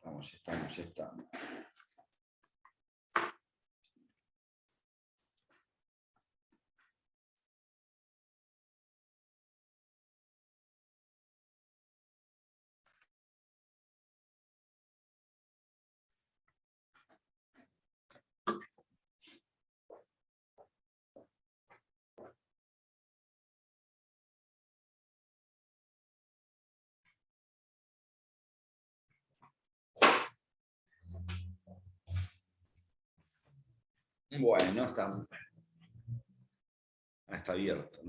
Ya estamos. Bueno, está abierto.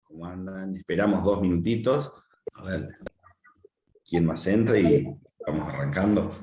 ¿Cómo andan? Esperamos 2 minutitos. A ver quién más entra y vamos arrancando.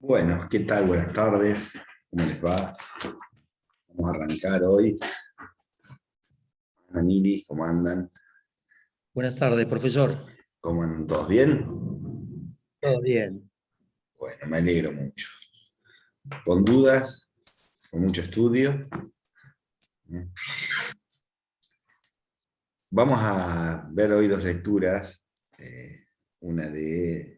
Bueno, ¿qué tal? Buenas tardes. ¿Cómo les va? Vamos a arrancar hoy. Ana Mili, ¿cómo andan? Buenas tardes, profesor. ¿Cómo andan? ¿Todos bien? Todo bien. Bueno, me alegro mucho. ¿Con dudas? ¿Con mucho estudio? Vamos a ver hoy 2 lecturas. Una de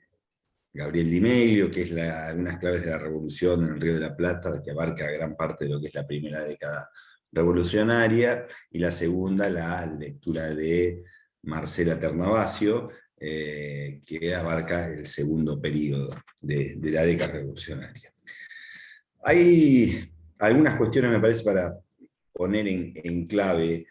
Gabriel Di Meglio, que es algunas claves de la revolución en el Río de la Plata, que abarca gran parte de lo que es la primera década revolucionaria, y la segunda, la lectura de Marcela Ternavasio, que abarca el segundo periodo de la década revolucionaria. Hay algunas cuestiones, me parece, para poner en clave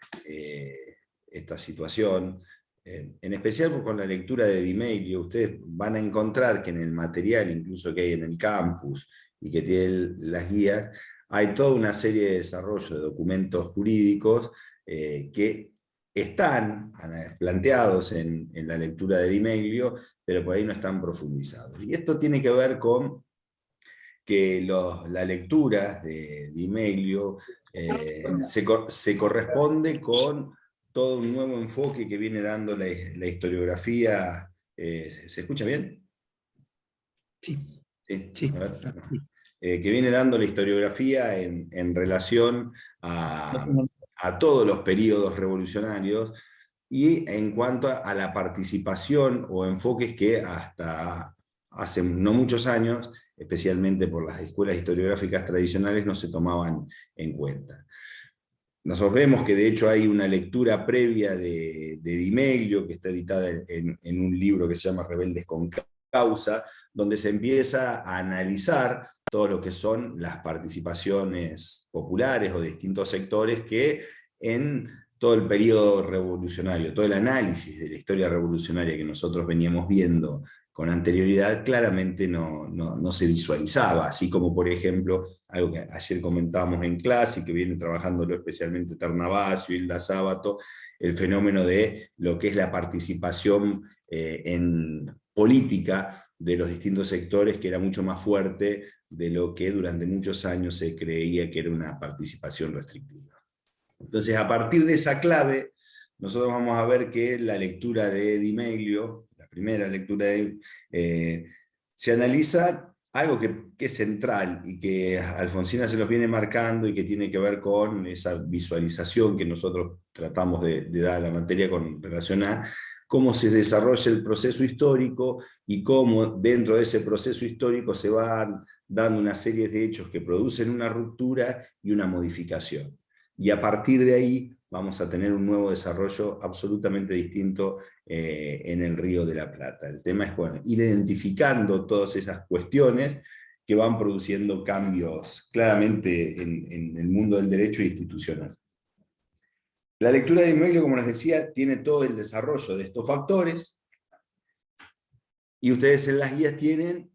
esta situación. En especial con la lectura de Di Meglio, ustedes van a encontrar que en el material, incluso que hay en el campus, y que tiene las guías, hay toda una serie de desarrollo de documentos jurídicos que están planteados en la lectura de Di Meglio, pero por ahí no están profundizados. Y esto tiene que ver con que la lectura de Di Meglio se corresponde con todo un nuevo enfoque que viene dando la historiografía. ¿Se escucha bien? Sí. Sí. Sí. Que viene dando la historiografía en relación a todos los periodos revolucionarios, y en cuanto a la participación o enfoques que hasta hace no muchos años, especialmente por las escuelas historiográficas tradicionales, no se tomaban en cuenta. nosotros vemos que de hecho hay una lectura previa de Di Meglio, que está editada en un libro que se llama Rebeldes con Causa, donde se empieza a analizar todo lo que son las participaciones populares o de distintos sectores que en todo el periodo revolucionario, todo el análisis de la historia revolucionaria que nosotros veníamos viendo con anterioridad, claramente no se visualizaba, así como por ejemplo, algo que ayer comentábamos en clase y que viene trabajándolo especialmente Ternavasio, Hilda Sábato, el fenómeno de lo que es la participación en política de los distintos sectores, que era mucho más fuerte de lo que durante muchos años se creía que era una participación restrictiva. Entonces, a partir de esa clave, nosotros vamos a ver que la lectura de Di Meglio, la primera lectura se analiza algo que es central y que Alfonsina se los viene marcando y que tiene que ver con esa visualización que nosotros tratamos de dar a la materia con relación a cómo se desarrolla el proceso histórico y cómo dentro de ese proceso histórico se van dando una serie de hechos que producen una ruptura y una modificación. Y a partir de ahí vamos a tener un nuevo desarrollo absolutamente distinto en el Río de la Plata. El tema es, bueno, ir identificando todas esas cuestiones que van produciendo cambios claramente en el mundo del derecho institucional. La lectura de Di Meglio, como les decía, tiene todo el desarrollo de estos factores, y ustedes en las guías tienen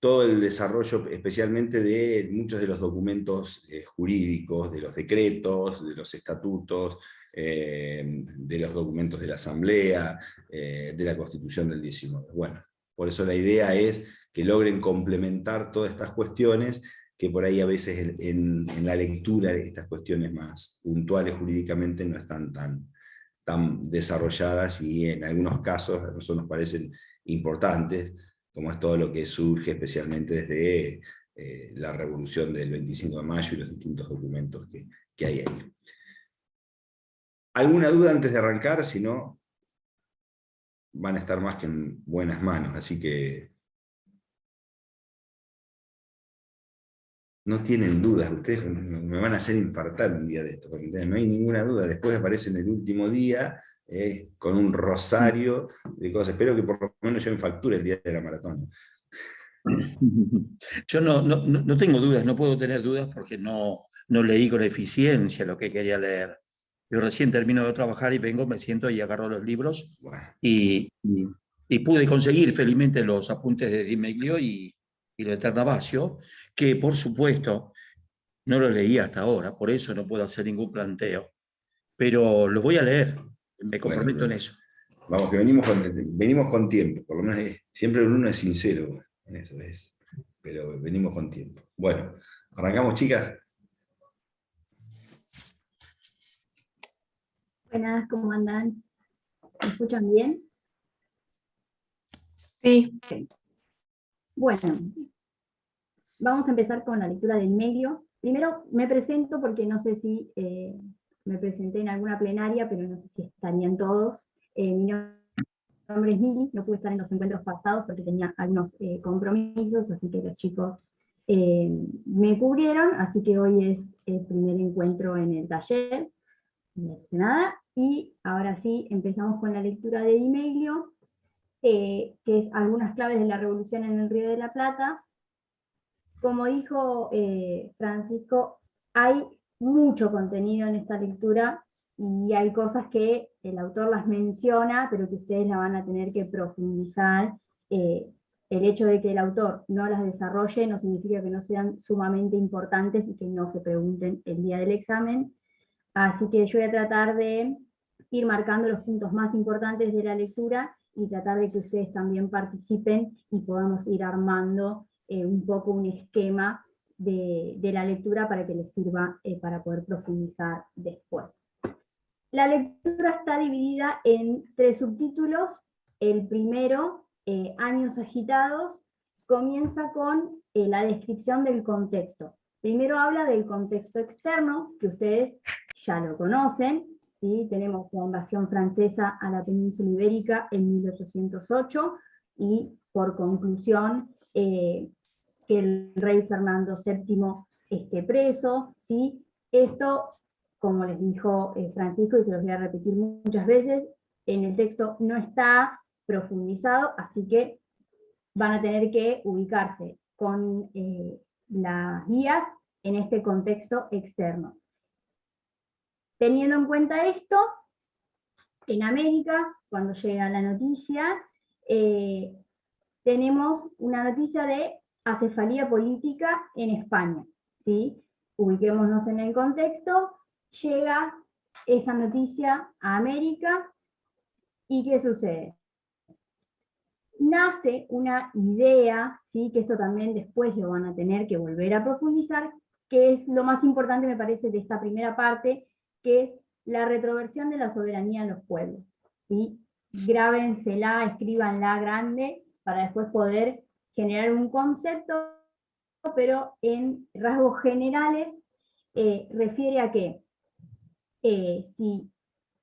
todo el desarrollo especialmente de muchos de los documentos jurídicos, de los decretos, de los estatutos, de los documentos de la Asamblea, de la Constitución del 19. Bueno, por eso la idea es que logren complementar todas estas cuestiones, que por ahí a veces en la lectura de estas cuestiones más puntuales jurídicamente no están tan desarrolladas, y en algunos casos a nosotros nos parecen importantes, como es todo lo que surge especialmente desde la revolución del 25 de mayo y los distintos documentos que hay ahí. ¿Alguna duda antes de arrancar? Si no, van a estar más que en buenas manos, así que no tienen dudas, ustedes me van a hacer infartar un día de esto, porque no hay ninguna duda. Después aparece en el último día con un rosario de cosas. Espero que por lo menos lleven factura el día de la maratón. Yo no tengo dudas, no puedo tener dudas porque no leí con eficiencia lo que quería leer. Yo recién termino de trabajar y vengo, me siento y agarro los libros, Bueno, y pude conseguir felizmente los apuntes de Di Meglio y lo de Ternavasio, que por supuesto no lo leí hasta ahora, por eso no puedo hacer ningún planteo, pero lo voy a leer, me comprometo en eso. vamos, que venimos con tiempo, por lo menos siempre uno es sincero en eso, pero venimos con tiempo. Bueno, arrancamos, chicas. Buenas, ¿cómo andan? ¿Me escuchan bien? Sí. Bueno, vamos a empezar con la lectura del medio. Primero me presento porque no sé si me presenté en alguna plenaria, pero no sé si estarían todos. Mi nombre es Mili, no pude estar en los encuentros pasados porque tenía algunos compromisos, así que los chicos me cubrieron, así que hoy es el primer encuentro en el taller. Nada, y ahora sí, empezamos con la lectura de Di Meglio, que es algunas claves de la revolución en el Río de la Plata. Como dijo Francisco, hay mucho contenido en esta lectura y hay cosas que el autor las menciona, pero que ustedes la van a tener que profundizar. El hecho de que el autor no las desarrolle no significa que no sean sumamente importantes y que no se pregunten el día del examen. Así que yo voy a tratar de ir marcando los puntos más importantes de la lectura y tratar de que ustedes también participen y podamos ir armando un poco un esquema de la lectura para que les sirva para poder profundizar después. La lectura está dividida en 3 subtítulos. El primero, Años agitados, comienza con la descripción del contexto. Primero habla del contexto externo, que ustedes ya lo conocen, ¿sí? Tenemos la invasión francesa a la península ibérica en 1808, y por conclusión, que el rey Fernando VII esté preso, ¿sí? Esto como les dijo Francisco, y se los voy a repetir muchas veces, en el texto no está profundizado, así que van a tener que ubicarse con las guías en este contexto externo. Teniendo en cuenta esto, en América, cuando llega la noticia, tenemos una noticia de acefalía política en España, ¿sí? Ubiquémonos en el contexto, llega esa noticia a América, ¿y qué sucede? Nace una idea, ¿sí? Que esto también después lo van a tener que volver a profundizar, que es lo más importante, me parece, de esta primera parte, que es la retroversión de la soberanía en los pueblos, ¿sí? Grábensela, escríbanla grande, para después poder generar un concepto, pero en rasgos generales refiere a que si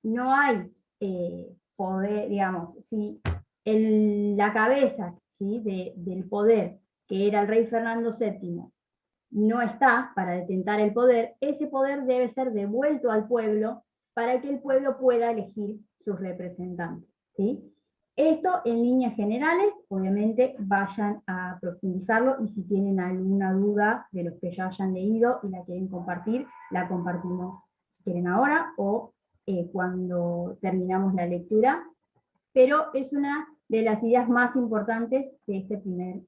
no hay poder, digamos, si la cabeza, ¿sí? del poder, que era el rey Fernando VII, no está para detentar el poder, ese poder debe ser devuelto al pueblo para que el pueblo pueda elegir sus representantes, ¿sí? Esto en líneas generales, obviamente vayan a profundizarlo, y si tienen alguna duda de los que ya hayan leído y la quieren compartir, la compartimos si quieren ahora o cuando terminamos la lectura, pero es una de las ideas más importantes de este primer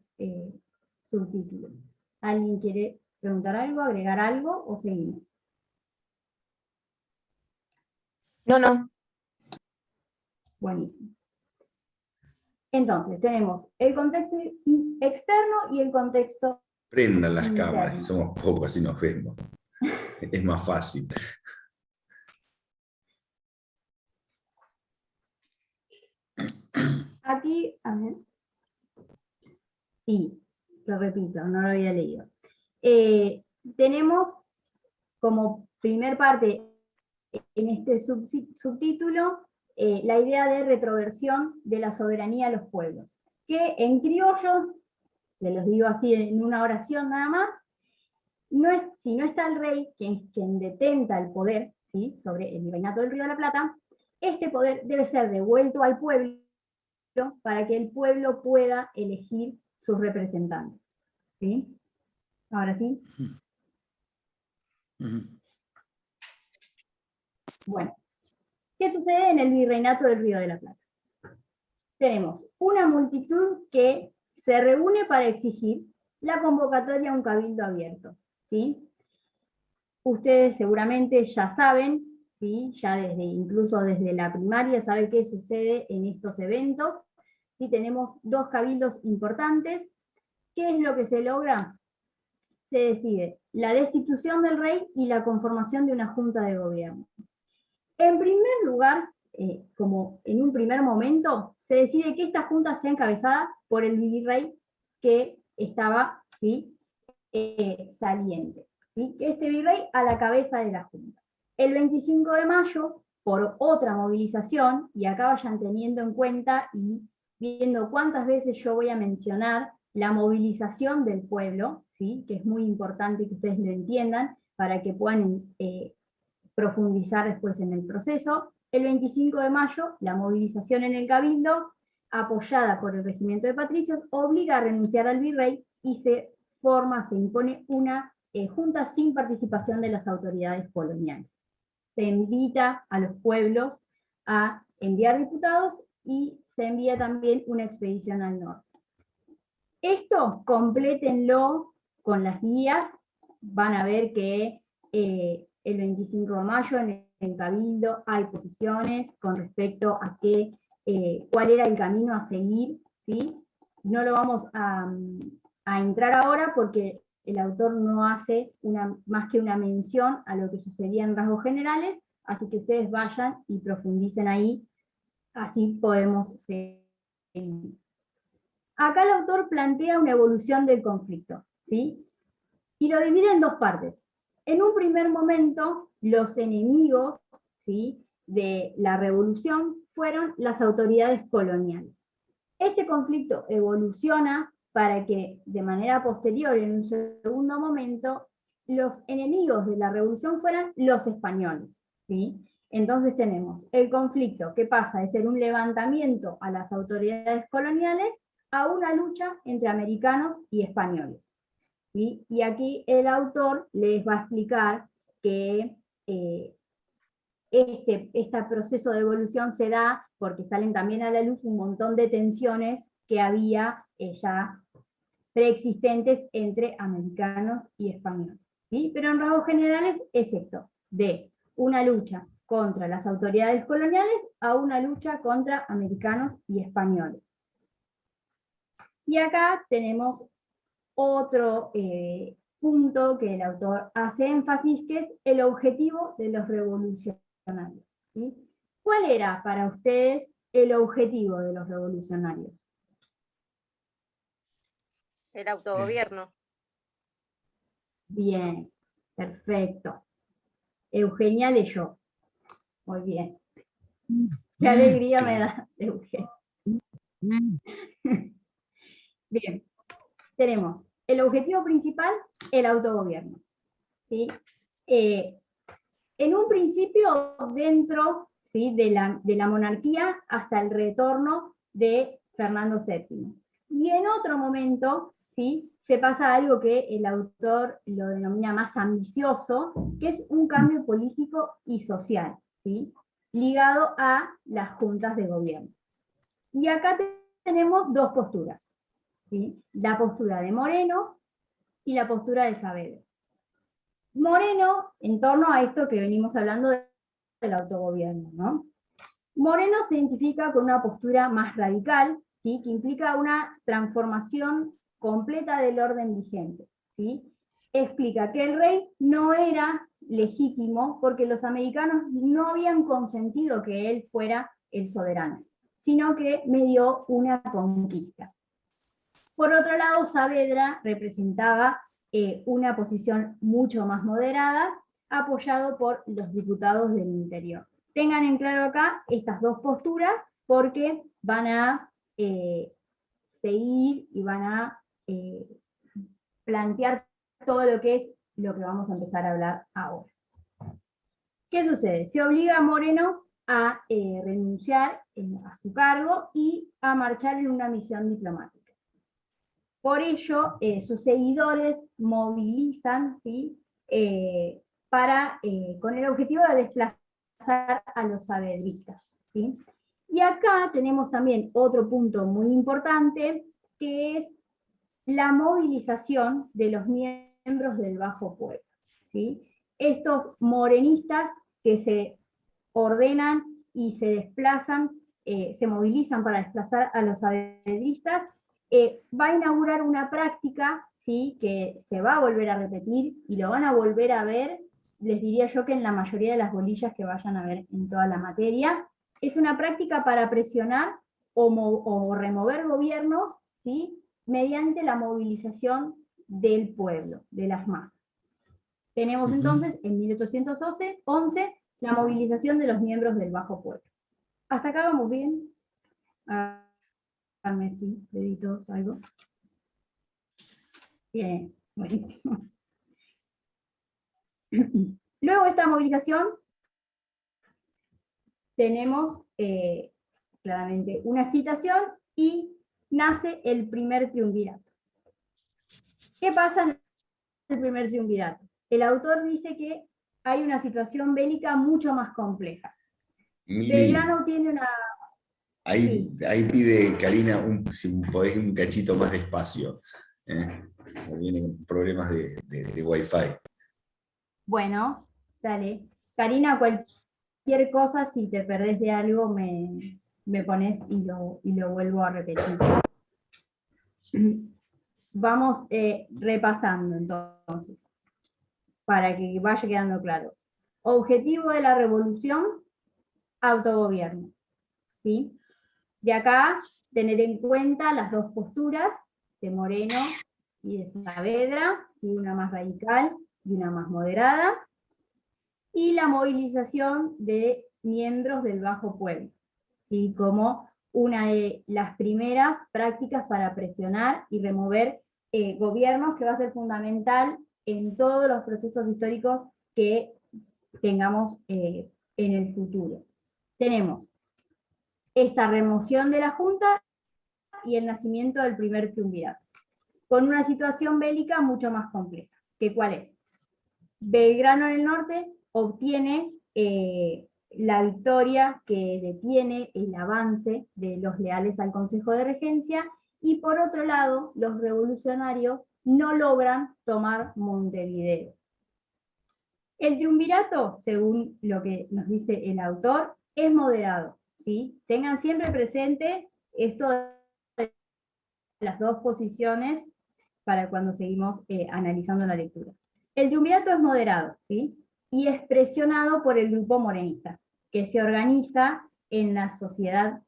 subtítulo. ¿Alguien quiere preguntar algo, agregar algo o seguimos? No. Buenísimo. Entonces, tenemos el contexto externo y el contexto Prendan las interno. cámaras, que somos pocos, así nos vemos. Es más fácil. Aquí, a ver. Sí, lo repito, no lo había leído. Tenemos como primer parte en este subtítulo la idea de retroversión de la soberanía de los pueblos, que en criollo, se los digo así en una oración nada más, si no está el rey, quien detenta el poder, ¿sí? Sobre el virreinato del Río de la Plata, este poder debe ser devuelto al pueblo para que el pueblo pueda elegir sus representantes, ¿sí? Ahora sí. Bueno, ¿qué sucede en el virreinato del Río de la Plata? Tenemos una multitud que se reúne para exigir la convocatoria a un cabildo abierto, ¿sí? Ustedes seguramente ya saben, ¿sí? Ya incluso desde la primaria saben qué sucede en estos eventos. ¿Sí? Tenemos dos cabildos importantes. ¿Qué es lo que se logra? Se decide la destitución del rey y la conformación de una junta de gobierno. En primer lugar, como en un primer momento, se decide que esta junta sea encabezada por el virrey que estaba, ¿sí? Saliente, ¿sí? Este virrey a la cabeza de la junta. El 25 de mayo, por otra movilización, y acá vayan teniendo en cuenta y viendo cuántas veces yo voy a mencionar la movilización del pueblo, ¿sí? Que es muy importante que ustedes lo entiendan para que puedan profundizar después en el proceso. El 25 de mayo, la movilización en el Cabildo, apoyada por el regimiento de patricios, obliga a renunciar al virrey y se impone una junta sin participación de las autoridades coloniales. Se invita a los pueblos a enviar diputados y se envía también una expedición al norte. Esto complétenlo con las guías, van a ver que el 25 de mayo en el Cabildo hay posiciones con respecto a cuál era el camino a seguir, ¿sí? No lo vamos a entrar ahora porque el autor no hace más que una mención a lo que sucedía en rasgos generales, así que ustedes vayan y profundicen ahí, así podemos seguir. Acá el autor plantea una evolución del conflicto, ¿sí? Y lo divide en dos partes. En un primer momento, los enemigos, ¿sí? de la revolución fueron las autoridades coloniales. Este conflicto evoluciona para que de manera posterior, en un segundo momento, los enemigos de la revolución fueran los españoles, ¿sí? Entonces tenemos el conflicto que pasa de ser un levantamiento a las autoridades coloniales a una lucha entre americanos y españoles, ¿sí? Y aquí el autor les va a explicar que este proceso de evolución se da porque salen también a la luz un montón de tensiones que había ya preexistentes entre americanos y españoles, ¿sí? Pero en rasgos generales es esto, de una lucha contra las autoridades coloniales a una lucha contra americanos y españoles. Y acá tenemos otro punto que el autor hace énfasis, que es el objetivo de los revolucionarios, ¿sí? ¿Cuál era para ustedes el objetivo de los revolucionarios? El autogobierno. Bien, perfecto. Eugenia leyó. Muy bien. Qué alegría me da, Eugenia. Bien, tenemos el objetivo principal, el autogobierno, ¿sí? En un principio dentro, ¿sí?, de la monarquía hasta el retorno de Fernando VII. Y en otro momento, ¿sí?, se pasa a algo que el autor lo denomina más ambicioso, que es un cambio político y social, ¿sí?, ligado a las juntas de gobierno. Y acá tenemos dos posturas, ¿sí?, la postura de Moreno y la postura de Saavedra. Moreno, en torno a esto que venimos hablando del autogobierno, ¿no? Moreno se identifica con una postura más radical, ¿sí?, que implica una transformación completa del orden vigente, ¿sí? Explica que el rey no era legítimo porque los americanos no habían consentido que él fuera el soberano, sino que medió una conquista. Por otro lado, Saavedra representaba una posición mucho más moderada, apoyado por los diputados del interior. Tengan en claro acá estas dos posturas porque van a seguir y van a plantear todo lo que vamos a empezar a hablar ahora. ¿Qué sucede? Se obliga a Moreno a renunciar a su cargo y a marchar en una misión diplomática. Por ello, sus seguidores movilizan, ¿sí?, con el objetivo de desplazar a los saavedristas, ¿sí? Y acá tenemos también otro punto muy importante, que es la movilización de los miembros del Bajo Pueblo, ¿sí? Estos morenistas que se ordenan y se desplazan, se movilizan para desplazar a los saavedristas, va a inaugurar una práctica, ¿sí?, que se va a volver a repetir y lo van a volver a ver, les diría yo que en la mayoría de las bolillas que vayan a ver en toda la materia. Es una práctica para presionar o remover gobiernos, ¿sí?, mediante la movilización del pueblo, de las masas. Tenemos entonces, en 1811, la movilización de los miembros del Bajo Pueblo. ¿Hasta acá vamos bien? Sí, deditos, algo. Bien, buenísimo. Luego de esta movilización, tenemos claramente una agitación y nace el primer triunvirato. ¿Qué pasa en el primer triunvirato? El autor dice que hay una situación bélica mucho más compleja. Belgrano tiene una... Ahí pide Karina, si podés un cachito más despacio. Vienen problemas de Wi-Fi. Bueno, dale. Karina, cualquier cosa, si te perdés de algo, me pones y lo vuelvo a repetir. Vamos repasando entonces, para que vaya quedando claro. Objetivo de la revolución, autogobierno, ¿sí? De acá, tener en cuenta las dos posturas de Moreno y de Saavedra, ¿sí?, una más radical y una más moderada, y la movilización de miembros del Bajo Pueblo, ¿sí?, como una de las primeras prácticas para presionar y remover gobiernos, que va a ser fundamental en todos los procesos históricos que tengamos en el futuro. Tenemos esta remoción de la Junta y el nacimiento del primer triunvirato, con una situación bélica mucho más compleja. ¿Que cuál es? Belgrano en el norte obtiene la victoria que detiene el avance de los leales al Consejo de Regencia, y por otro lado, los revolucionarios no logran tomar Montevideo. El triunvirato, según lo que nos dice el autor, es moderado, ¿sí? Tengan siempre presente esto de las dos posiciones para cuando seguimos analizando la lectura. El triunvirato es moderado, ¿sí? Y es presionado por el grupo morenista, que se organiza en la sociedad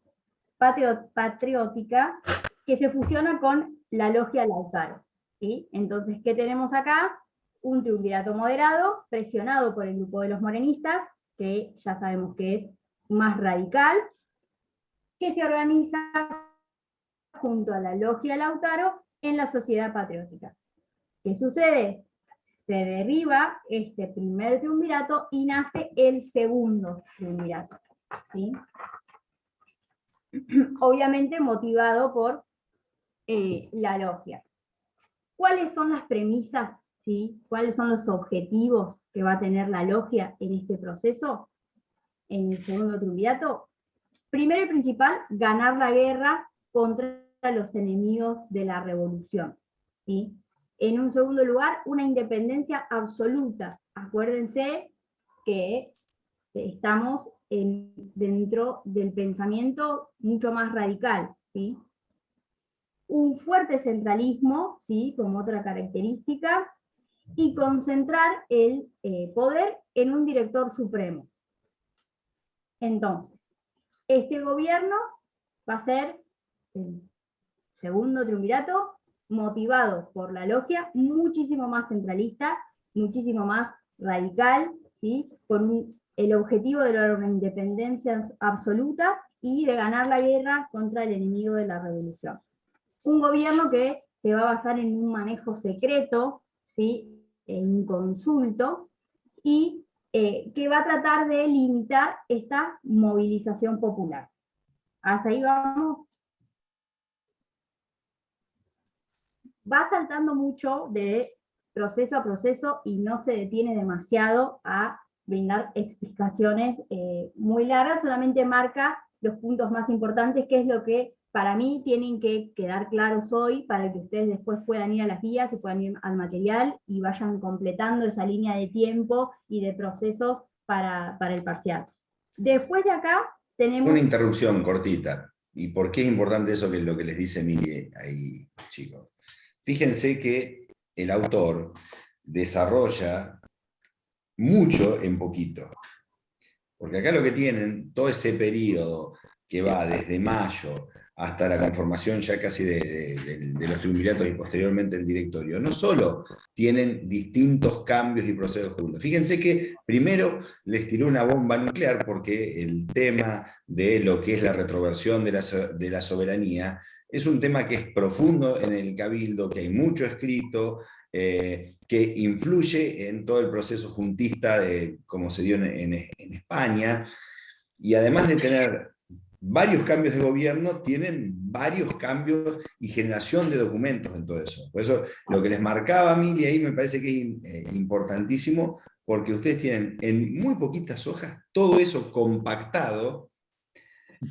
patriótica, que se fusiona con la logia Lautaro, ¿sí? Entonces, ¿qué tenemos acá? Un triunvirato moderado, presionado por el grupo de los morenistas, que ya sabemos que es más radical, que se organiza junto a la logia Lautaro en la sociedad patriótica. ¿Qué sucede? Se derriba este primer triunvirato y nace el segundo triunvirato, ¿sí? Obviamente motivado por la logia. ¿Cuáles son las premisas, ¿sí? ¿Cuáles son los objetivos que va a tener la logia en este proceso, en el segundo triunvirato? Primero y principal, ganar la guerra contra los enemigos de la revolución, ¿sí? En un segundo lugar, una independencia absoluta. Acuérdense que estamos dentro del pensamiento mucho más radical, ¿sí? Un fuerte centralismo, ¿sí? Como otra característica, y concentrar el poder en un director supremo. Entonces, este gobierno va a ser el segundo triunvirato, motivado por la logia, muchísimo más centralista, muchísimo más radical, ¿sí? Con el objetivo de lograr una independencia absoluta y de ganar la guerra contra el enemigo de la revolución. Un gobierno que se va a basar en un manejo secreto, ¿sí? En consulto, y que va a tratar de limitar esta movilización popular. Hasta ahí vamos. Va saltando mucho de proceso a proceso y no se detiene demasiado a brindar explicaciones muy largas, solamente marca los puntos más importantes, que es lo que para mí tienen que quedar claros hoy, para que ustedes después puedan ir a las guías y puedan ir al material y vayan completando esa línea de tiempo y de procesos para el parcial. Después de acá tenemos... Una interrupción cortita. ¿Y por qué es importante eso, que es lo que les dice Miguel ahí, chicos? Fíjense que el autor desarrolla mucho en poquito. Porque acá lo que tienen, todo ese periodo que va desde mayo hasta la conformación ya casi de los triunviratos y posteriormente el directorio, no solo tienen distintos cambios y procesos juntos. Fíjense que primero les tiró una bomba nuclear, porque el tema de lo que es la retroversión de la soberanía es un tema que es profundo en el Cabildo, que hay mucho escrito, que influye en todo el proceso juntista como se dio en España, y además de tener varios cambios de gobierno, tienen varios cambios y generación de documentos en todo eso. Por eso lo que les marcaba a mí, y ahí me parece que es importantísimo, porque ustedes tienen en muy poquitas hojas todo eso compactado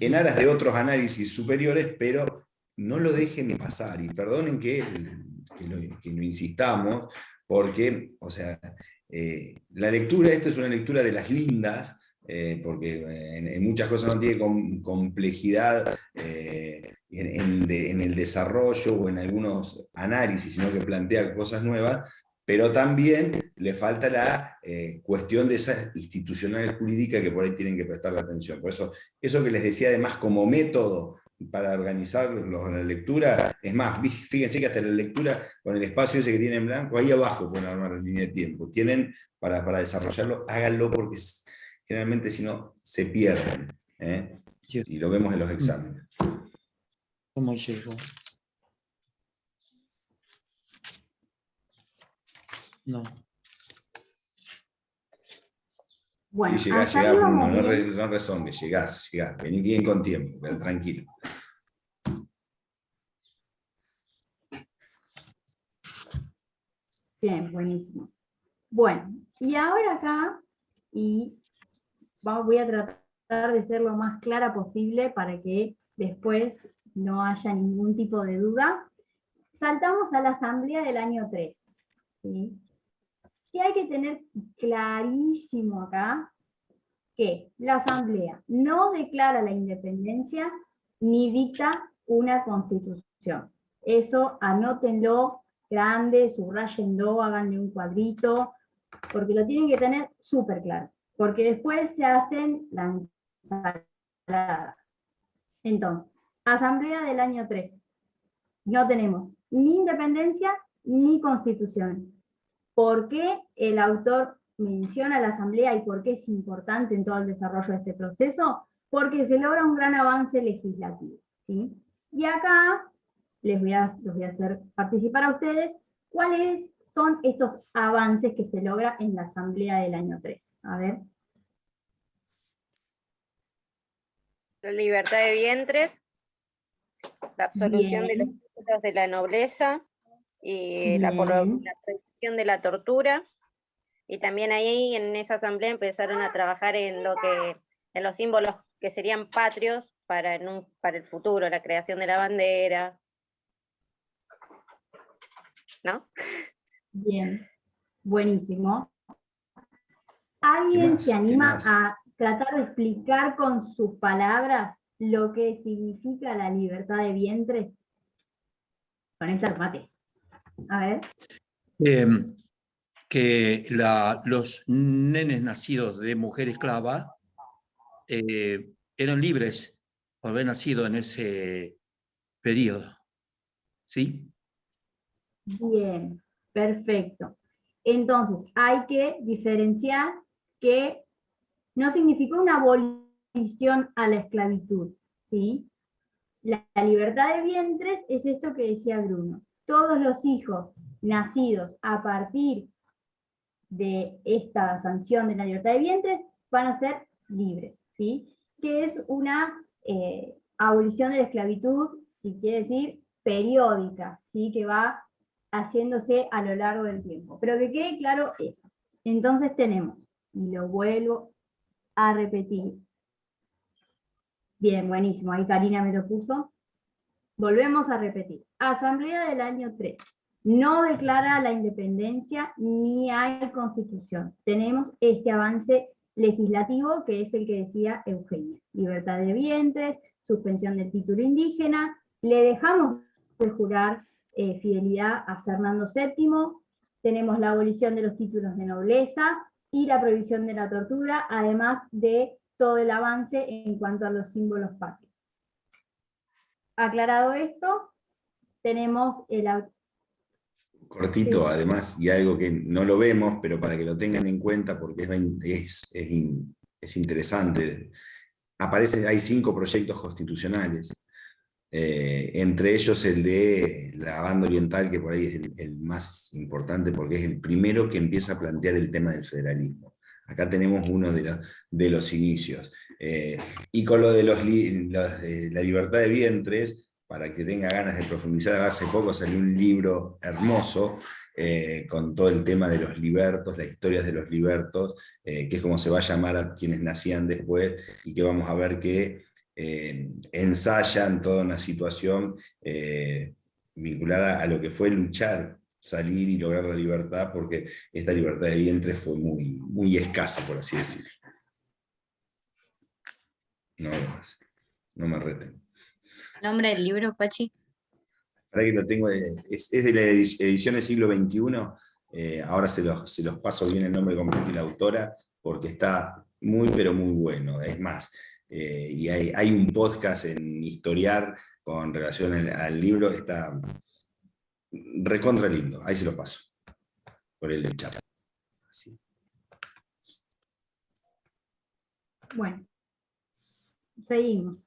en aras de otros análisis superiores, pero no lo dejen pasar, y perdonen que lo insistamos, porque, o sea, la lectura, esta es una lectura de las lindas, porque en muchas cosas no tiene complejidad en el desarrollo o en algunos análisis, sino que plantea cosas nuevas, pero también le falta la cuestión de esa institucional jurídica que por ahí tienen que prestarle atención. Por eso que les decía además como método para organizarlos en la lectura, es más, fíjense que hasta la lectura, con el espacio ese que tienen en blanco, ahí abajo pueden armar la línea de tiempo. Tienen para desarrollarlo, háganlo, porque generalmente si no, se pierden. Y lo vemos en los exámenes. ¿Cómo llego? No. Bueno, Sí, llegás, hasta ahí Bruno, vamos no, bien. no rezongues, llegás, vení bien con tiempo, pero tranquilo. Bien, buenísimo. Bueno, y ahora acá, voy a tratar de ser lo más clara posible para que después no haya ningún tipo de duda. Saltamos a la asamblea del año 3. ¿Sí? Y hay que tener clarísimo acá que la asamblea no declara la independencia ni dicta una constitución. Eso anótenlo grande, subrayenlo, háganle un cuadrito, porque lo tienen que tener súper claro, porque después se hacen la ensalada. Entonces, asamblea del año 3. No tenemos ni independencia ni constitución. ¿Por qué el autor menciona la asamblea y por qué es importante en todo el desarrollo de este proceso? Porque se logra un gran avance legislativo. ¿Sí? Y acá los voy a hacer participar a ustedes cuáles son estos avances que se logra en la asamblea del año 3. A ver. La libertad de vientres, la absolución de los Bien, títulos de la nobleza y la bien. prohibición de la tortura. Y también ahí en esa asamblea empezaron a trabajar en los símbolos que serían patrios para el futuro, la creación de la bandera, ¿no? Bien, buenísimo. ¿Qué ¿Alguien se más? ¿Qué anima más? a tratar de explicar con sus palabras lo que significa la libertad de vientres? Con esta mate. A ver. Que los nenes nacidos de mujer esclava eran libres por haber nacido en ese periodo. ¿Sí? Bien, perfecto. Entonces, hay que diferenciar que no significó una abolición a la esclavitud, ¿sí? La libertad de vientres es esto que decía Bruno. Todos los hijos nacidos a partir de esta sanción de la libertad de vientres van a ser libres, ¿sí? Que es una abolición de la esclavitud, si quiere decir, periódica, ¿sí? Que va haciéndose a lo largo del tiempo. Pero que quede claro eso. Entonces tenemos, y lo vuelvo a repetir. Bien, buenísimo, ahí Karina me lo puso. Volvemos a repetir. Asamblea del año 3. No declara la independencia ni hay constitución. Tenemos este avance legislativo que es el que decía Eugenia. Libertad de vientres, suspensión del título indígena, le dejamos de jurar fidelidad a Fernando VII, tenemos la abolición de los títulos de nobleza y la prohibición de la tortura, además de todo el avance en cuanto a los símbolos patrios. Aclarado esto, tenemos el... Cortito, Sí. además, y algo que no lo vemos, pero para que lo tengan en cuenta porque es interesante. Hay 5 proyectos constitucionales, entre ellos el de la banda oriental, que por ahí es el más importante porque es el primero que empieza a plantear el tema del federalismo. Acá tenemos uno de los inicios. Y con lo de la libertad de vientres, para que tenga ganas de profundizar, hace poco salió un libro hermoso con todo el tema de los libertos, las historias de los libertos, que es como se va a llamar a quienes nacían después, y que vamos a ver que ensayan toda una situación vinculada a lo que fue luchar, salir y lograr la libertad, porque esta libertad de vientre fue muy, muy escasa, por así decirlo. No me reten. ¿Nombre del libro, Pachi? Ahora que lo tengo, es de la edición del siglo XXI, ahora se los paso bien el nombre completo y la autora, porque está muy, pero muy bueno. Es más, y hay un podcast en Historiar con relación al libro, está recontra lindo, ahí se los paso, por el chat. Así. Bueno, seguimos.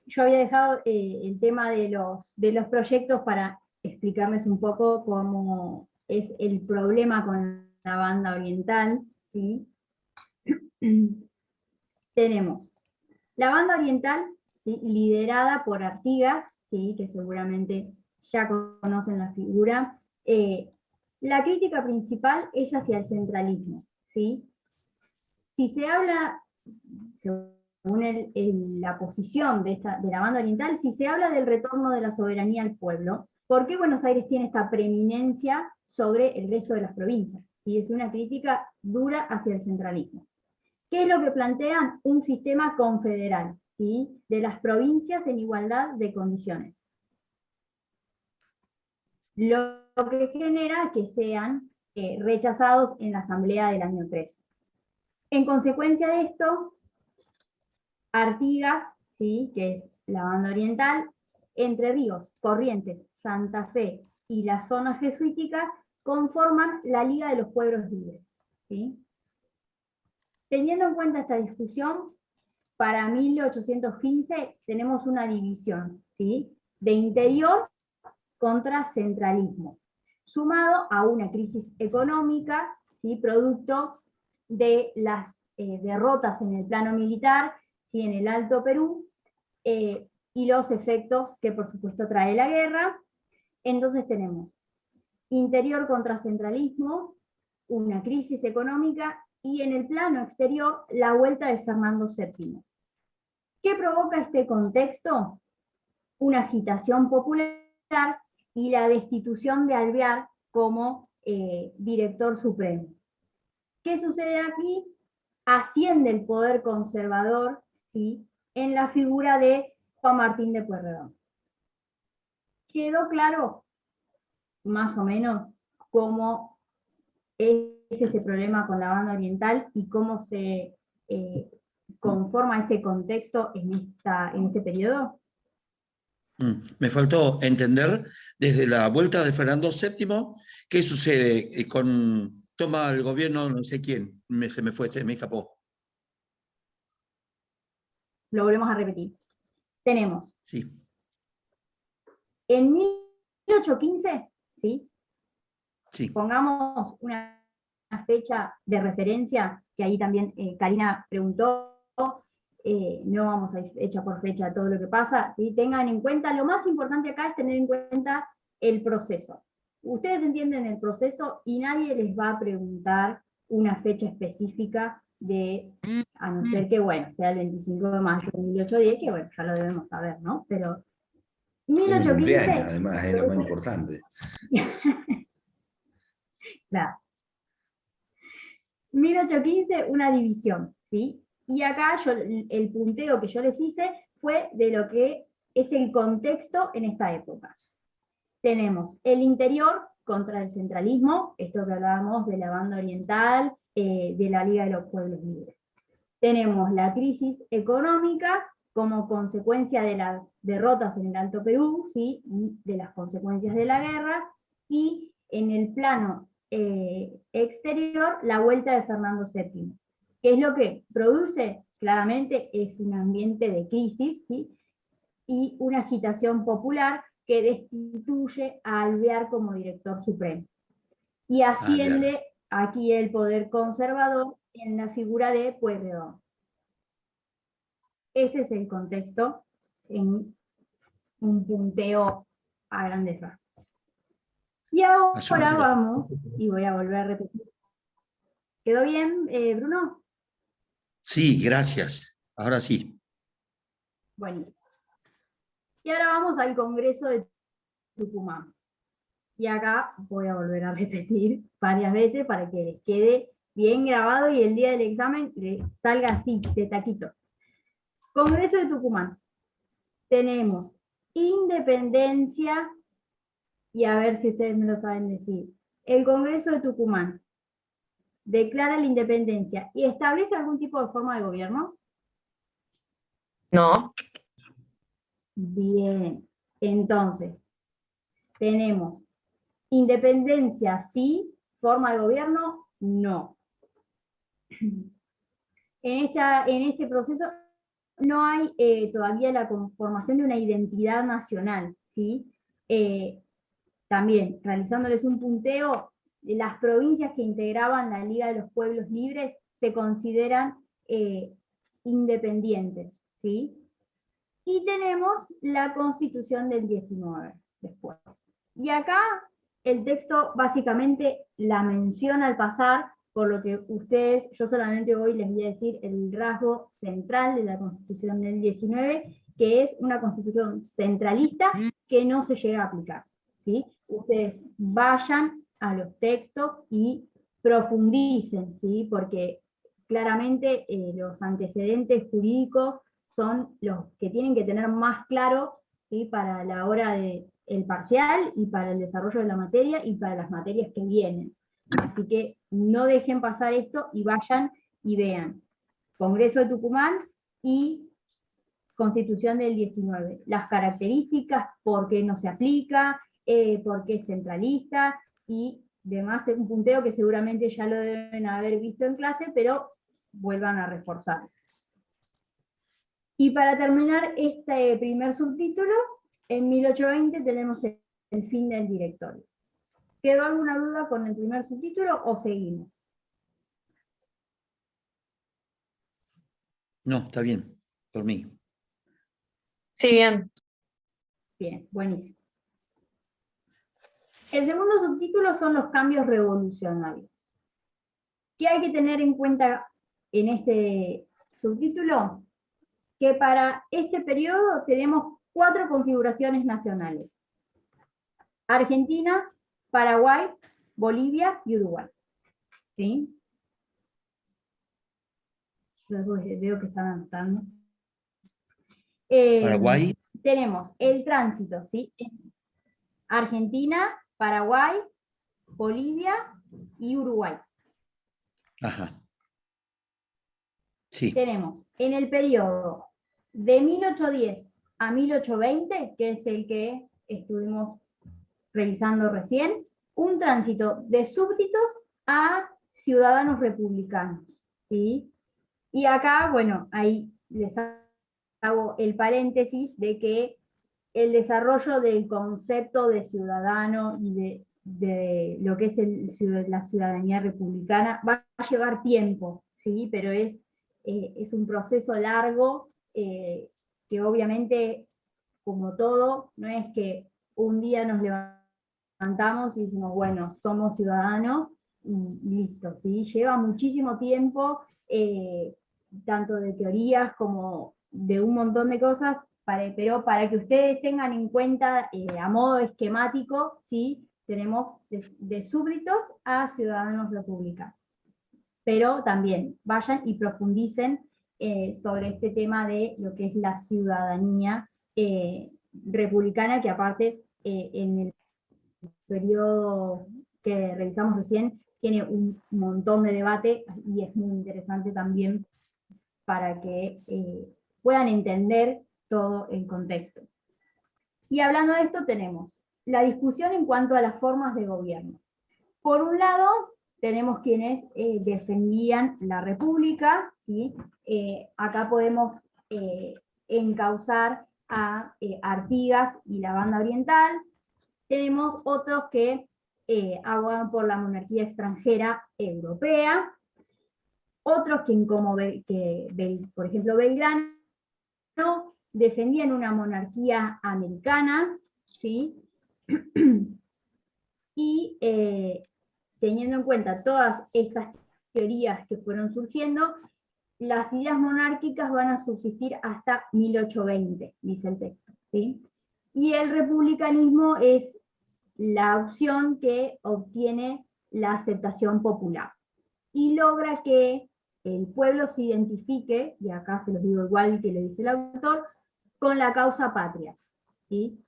Yo había dejado el tema de los proyectos para explicarles un poco cómo es el problema con la banda oriental, ¿sí? Tenemos la banda oriental, ¿sí?, liderada por Artigas, ¿sí?, que seguramente ya conocen la figura. La crítica principal es hacia el centralismo, ¿sí? Si se habla, según la posición de la banda oriental, si se habla del retorno de la soberanía al pueblo, ¿por qué Buenos Aires tiene esta preeminencia sobre el resto de las provincias? ¿Sí? Es una crítica dura hacia el centralismo. ¿Qué es lo que plantean? Un sistema confederal, ¿sí?, de las provincias en igualdad de condiciones. Lo que genera que sean rechazados en la Asamblea del año 13. En consecuencia de esto, Artigas, ¿sí?, que es la banda oriental, Entre Ríos, Corrientes, Santa Fe y las zonas jesuíticas conforman la Liga de los Pueblos Libres, ¿sí? Teniendo en cuenta esta discusión, para 1815 tenemos una división, ¿sí?, de interior contra centralismo, sumado a una crisis económica, ¿sí?, producto de las derrotas en el plano militar, ¿sí?, en el Alto Perú, y los efectos que por supuesto trae la guerra. Entonces tenemos interior contra centralismo, una crisis económica, y en el plano exterior la vuelta de Fernando VII. ¿Qué provoca este contexto? Una agitación popular y la destitución de Alvear como director supremo. ¿Qué sucede aquí? Asciende el poder conservador, ¿sí?, en la figura de Juan Martín de Pueyrredón. ¿Quedó claro, más o menos, cómo es ese problema con la banda oriental y cómo se conforma ese contexto en este periodo? Me faltó entender, desde la vuelta de Fernando VII, ¿qué sucede? Toma el gobierno no sé quién, se me escapó. Lo volvemos a repetir. Tenemos, Sí. en 1815, ¿sí?, Sí. pongamos una fecha de referencia, que ahí también Karina preguntó, no vamos a ir fecha por fecha todo lo que pasa, ¿sí? Tengan en cuenta, lo más importante acá es tener en cuenta el proceso. Ustedes entienden el proceso y nadie les va a preguntar una fecha específica a no ser que, bueno, sea el 25 de mayo de 1810, que bueno, ya lo debemos saber, ¿no? Pero Es mi 1815... cumpleaños, además, es lo más importante. Claro. 1815, una división, ¿sí? Y acá el punteo que yo les hice fue de lo que es el contexto en esta época. Tenemos el interior contra el centralismo, esto que hablábamos de la banda oriental, de la Liga de los Pueblos Libres. Tenemos la crisis económica como consecuencia de las derrotas en el Alto Perú, ¿sí?, y de las consecuencias de la guerra, y en el plano exterior, la vuelta de Fernando VII. ¿Qué es lo que produce? Claramente es un ambiente de crisis, ¿sí?, y una agitación popular que destituye a Alvear como director supremo. Y asciende aquí el poder conservador en la figura de Pueyrredón. Este es el contexto en un punteo a grandes rasgos. Y ahora vamos, y voy a volver a repetir. ¿Quedó bien, Bruno? Sí, gracias. Ahora sí. Bueno. Y ahora vamos al Congreso de Tucumán. Y acá voy a volver a repetir varias veces para que les quede bien grabado y el día del examen les salga así, de taquito. Congreso de Tucumán. Tenemos independencia, y a ver si ustedes me lo saben decir. El Congreso de Tucumán declara la independencia y establece algún tipo de forma de gobierno. No. Bien, entonces, tenemos independencia sí, forma de gobierno no. En este proceso no hay todavía la conformación de una identidad nacional, ¿sí? También, realizándoles un punteo, las provincias que integraban la Liga de los Pueblos Libres se consideran independientes, ¿sí? Y tenemos la Constitución del 19 después. Y acá el texto básicamente la menciona al pasar, por lo que ustedes, yo solamente hoy les voy a decir el rasgo central de la Constitución del 19, que es una constitución centralista que no se llega a aplicar, ¿sí? Ustedes vayan a los textos y profundicen, ¿sí? Porque claramente los antecedentes jurídicos son los que tienen que tener más claro, ¿sí? Para la hora del parcial y para el desarrollo de la materia y para las materias que vienen. Así que no dejen pasar esto y vayan y vean Congreso de Tucumán y Constitución del 19. Las características, por qué no se aplica, por qué es centralista y demás, un punteo que seguramente ya lo deben haber visto en clase, pero vuelvan a reforzar. Y para terminar este primer subtítulo, en 1820 tenemos el fin del directorio. ¿Quedó alguna duda con el primer subtítulo o seguimos? No, está bien, por mí. Sí, bien. Bien, buenísimo. El segundo subtítulo son los cambios revolucionarios. ¿Qué hay que tener en cuenta en este subtítulo? Que para este periodo tenemos 4 configuraciones nacionales: Argentina, Paraguay, Bolivia y Uruguay. ¿Sí? Yo veo que están anotando. Paraguay. Tenemos el tránsito, ¿sí? Argentina, Paraguay, Bolivia y Uruguay. Ajá. Sí. Tenemos en el periodo de 1810 a 1820, que es el que estuvimos revisando recién, un tránsito de súbditos a ciudadanos republicanos, ¿sí? Y acá, bueno, ahí les hago el paréntesis de que el desarrollo del concepto de ciudadano y de lo que es la ciudadanía republicana va a llevar tiempo, ¿sí? Pero es un proceso largo que obviamente, como todo, no es que un día nos levantamos y decimos, bueno, somos ciudadanos y listo, ¿sí? Lleva muchísimo tiempo, tanto de teorías como de un montón de cosas, pero para que ustedes tengan en cuenta a modo esquemático, ¿sí? Tenemos de súbditos a ciudadanos republicanos. Pero también vayan y profundicen sobre este tema de lo que es la ciudadanía republicana, que aparte en el periodo que revisamos recién tiene un montón de debate y es muy interesante también para que puedan entender todo el contexto. Y hablando de esto tenemos la discusión en cuanto a las formas de gobierno. Por un lado, tenemos quienes defendían la república, ¿sí? Acá podemos encauzar a Artigas y la Banda Oriental. Tenemos otros que abogan por la monarquía extranjera europea, otros que, por ejemplo, Belgrano, defendían una monarquía americana, ¿sí? Y teniendo en cuenta todas estas teorías que fueron surgiendo, las ideas monárquicas van a subsistir hasta 1820, dice el texto, ¿sí? Y el republicanismo es la opción que obtiene la aceptación popular y logra que el pueblo se identifique, y acá se los digo igual que le dice el autor, con la causa patria, ¿sí?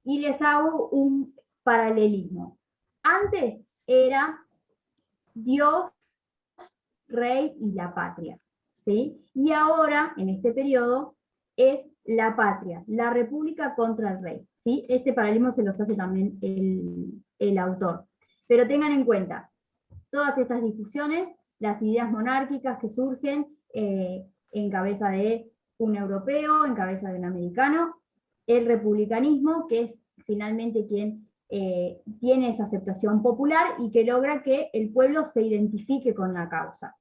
Y les hago un paralelismo. Antes era Dios, rey y la patria, ¿sí? Y ahora, en este periodo, es la patria, la república contra el rey, ¿sí? Este paralelismo se los hace también el autor. Pero tengan en cuenta, todas estas discusiones, las ideas monárquicas que surgen en cabeza de un europeo, en cabeza de un americano, el republicanismo, que es finalmente quien tiene esa aceptación popular y que logra que el pueblo se identifique con la causa.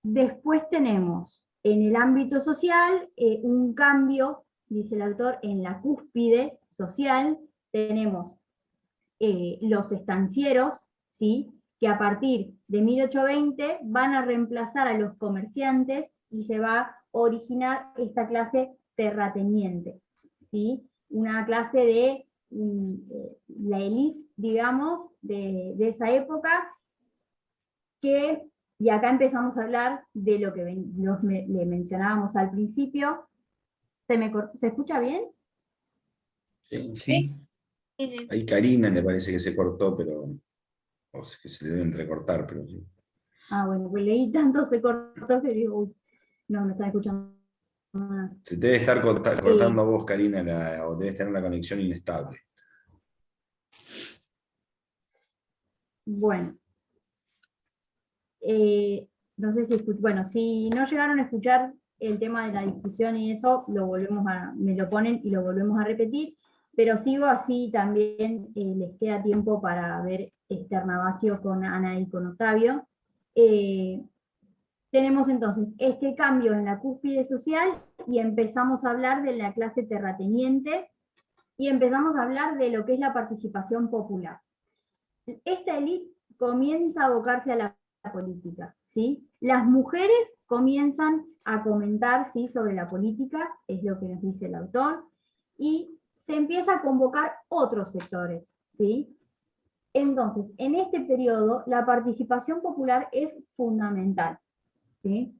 Después tenemos en el ámbito social un cambio, dice el autor, en la cúspide social. Tenemos los estancieros, ¿sí?, que a partir de 1820 van a reemplazar a los comerciantes y se va a originar esta clase terrateniente, ¿sí?, una clase de la élite, digamos, de esa época, que, y acá empezamos a hablar de lo que le mencionábamos al principio. ¿Se escucha bien? Sí. Sí. Sí, sí. Ahí Karina le parece que se cortó, pero. O sea, que se debe entrecortar, pero sí. Ah, bueno, pues leí tanto, se cortó que digo, uy, no, me están escuchando nada. Se debe estar cortando a vos, Karina, o debes tener una conexión inestable. Bueno, no sé si bueno, si no llegaron a escuchar el tema de la discusión y eso, me lo ponen y lo volvemos a repetir, pero sigo así también, les queda tiempo para ver Navacio con Ana y con Octavio. Tenemos entonces este cambio en la cúspide social y empezamos a hablar de la clase terrateniente y empezamos a hablar de lo que es la participación popular. Esta élite comienza a abocarse a la política, ¿sí? Las mujeres comienzan a comentar, ¿sí?, sobre la política, es lo que nos dice el autor, y se empieza a convocar otros sectores, ¿sí? Entonces, en este periodo, la participación popular es fundamental, ¿sí?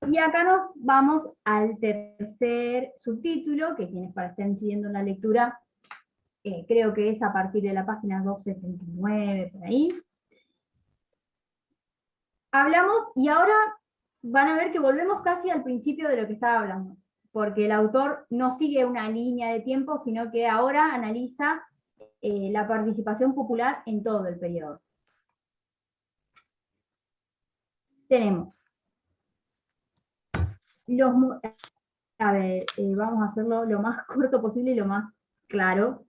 Y acá nos vamos al tercer subtítulo, que quienes para estén siguiendo la lectura, creo que es a partir de la página 279, por ahí. Hablamos, y ahora van a ver que volvemos casi al principio de lo que estaba hablando, porque el autor no sigue una línea de tiempo, sino que ahora analiza la participación popular en todo el periodo. Tenemos a ver, vamos a hacerlo lo más corto posible y lo más claro.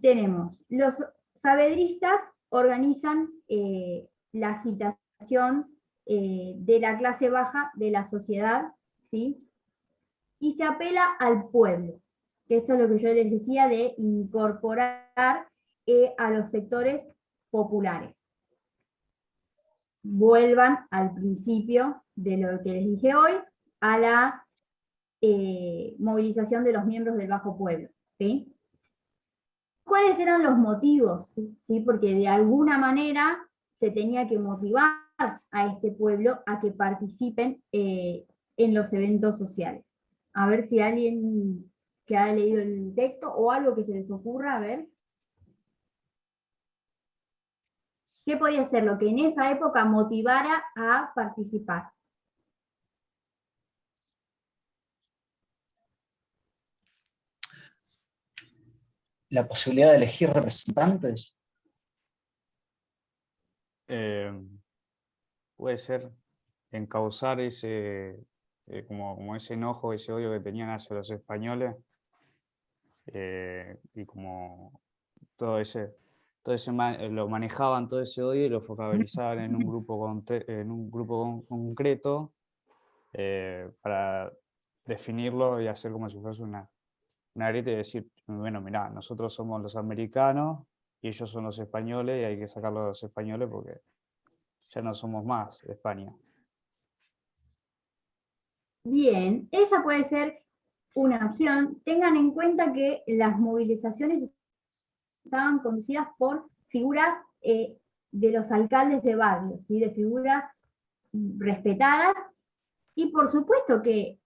Tenemos, los saavedristas organizan la agitación de la clase baja de la sociedad, ¿sí?, y se apela al pueblo, que esto es lo que yo les decía de incorporar a los sectores populares. Vuelvan al principio de lo que les dije hoy, a la movilización de los miembros del bajo pueblo, ¿sí? ¿Cuáles eran los motivos? ¿Sí? Porque de alguna manera se tenía que motivar a este pueblo a que participen en los eventos sociales. A ver si alguien que ha leído el texto o algo que se les ocurra, a ver. ¿Qué podía ser lo que en esa época motivara a participar? La posibilidad de elegir representantes. Puede ser encauzar ese, como ese enojo, ese odio que tenían hacia los españoles, y como todo ese lo manejaban todo ese odio y lo focalizaban en un grupo, en un grupo concreto, para definirlo y hacer como si fuese una grieta y decir, bueno, mirá, nosotros somos los americanos y ellos son los españoles y hay que sacarlos a los españoles porque ya no somos más España. Bien, esa puede ser una opción. Tengan en cuenta que las movilizaciones estaban conducidas por figuras de los alcaldes de barrios, ¿sí?, de figuras respetadas, y por supuesto que,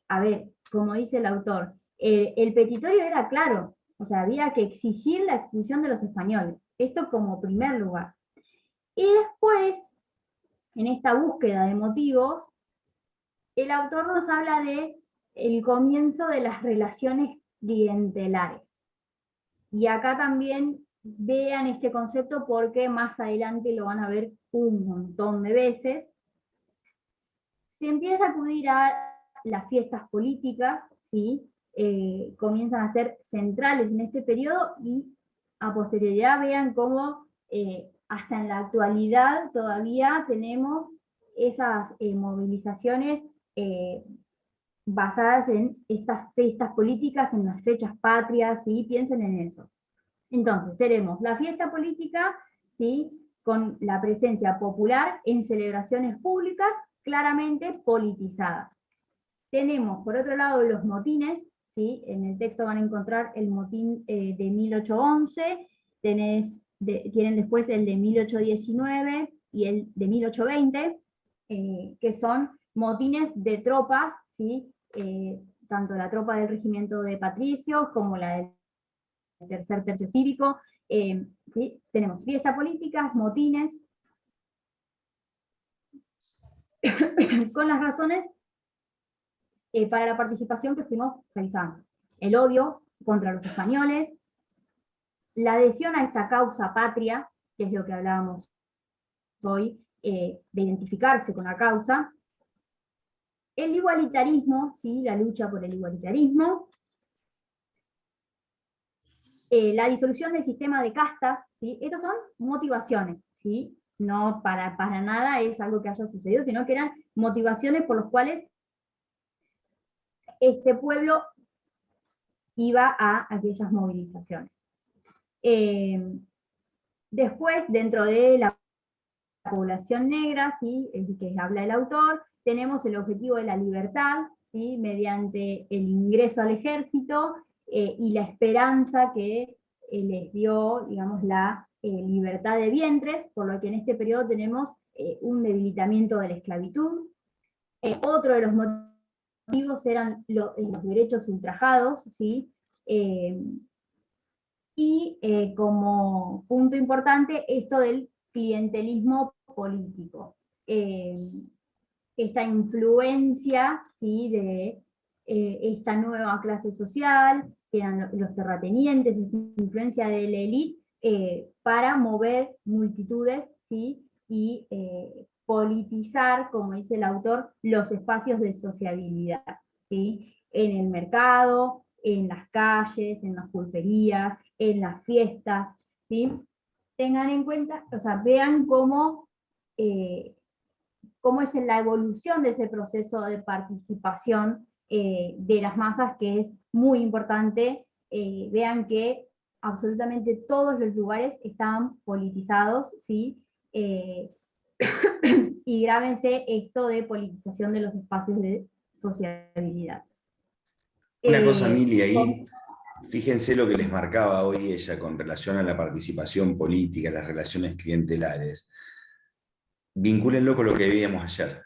a ver, como dice el autor, el petitorio era claro, o sea, había que exigir la expulsión de los españoles, esto como primer lugar. Y después, en esta búsqueda de motivos, el autor nos habla de el comienzo de las relaciones clientelares. Y acá también vean este concepto porque más adelante lo van a ver un montón de veces. Se empieza a acudir a las fiestas políticas, ¿sí?, comienzan a ser centrales en este periodo, y a posterioridad vean cómo hasta en la actualidad todavía tenemos esas movilizaciones basadas en estas fiestas políticas, en las fechas patrias, ¿sí? Piensen en eso. Entonces, tenemos la fiesta política, ¿sí? Con la presencia popular en celebraciones públicas claramente politizadas. Tenemos, por otro lado, los motines, ¿sí? En el texto van a encontrar el motín de 1811, tienen después el de 1819 y el de 1820, que son motines de tropas, ¿sí? Tanto la tropa del regimiento de patricios como la del tercer tercio cívico. ¿Sí? Tenemos fiestas políticas, motines, con las razones para la participación que fuimos realizando. El odio contra los españoles, la adhesión a esta causa patria, que es lo que hablábamos hoy, de identificarse con la causa, el igualitarismo, ¿sí? La lucha por el igualitarismo, la disolución del sistema de castas, ¿sí? Estas son motivaciones, ¿sí? No para nada es algo que haya sucedido, sino que eran motivaciones por las cuales este pueblo iba a aquellas movilizaciones. Después, dentro de la población negra, ¿sí? El que habla el autor, tenemos el objetivo de la libertad, ¿sí? Mediante el ingreso al ejército y la esperanza que les dio, digamos, la libertad de vientres, por lo que en este periodo tenemos un debilitamiento de la esclavitud. Otro de los motivos eran los derechos ultrajados, ¿sí? Y como punto importante, esto del clientelismo político. Esta influencia, ¿sí? De esta nueva clase social, que eran los terratenientes, esta influencia de la élite, para mover multitudes, ¿sí? Y politizar, como dice el autor, los espacios de sociabilidad, ¿sí? En el mercado, en las calles, en las pulperías, en las fiestas, ¿sí? Tengan en cuenta, o sea, vean cómo es la evolución de ese proceso de participación de las masas, que es muy importante. Vean que absolutamente todos los lugares estaban politizados, ¿sí? Y grábense esto de politización de los espacios de sociabilidad. Una cosa, Mili, ahí, fíjense lo que les marcaba hoy ella con relación a la participación política, las relaciones clientelares. Vincúlenlo con lo que veíamos ayer.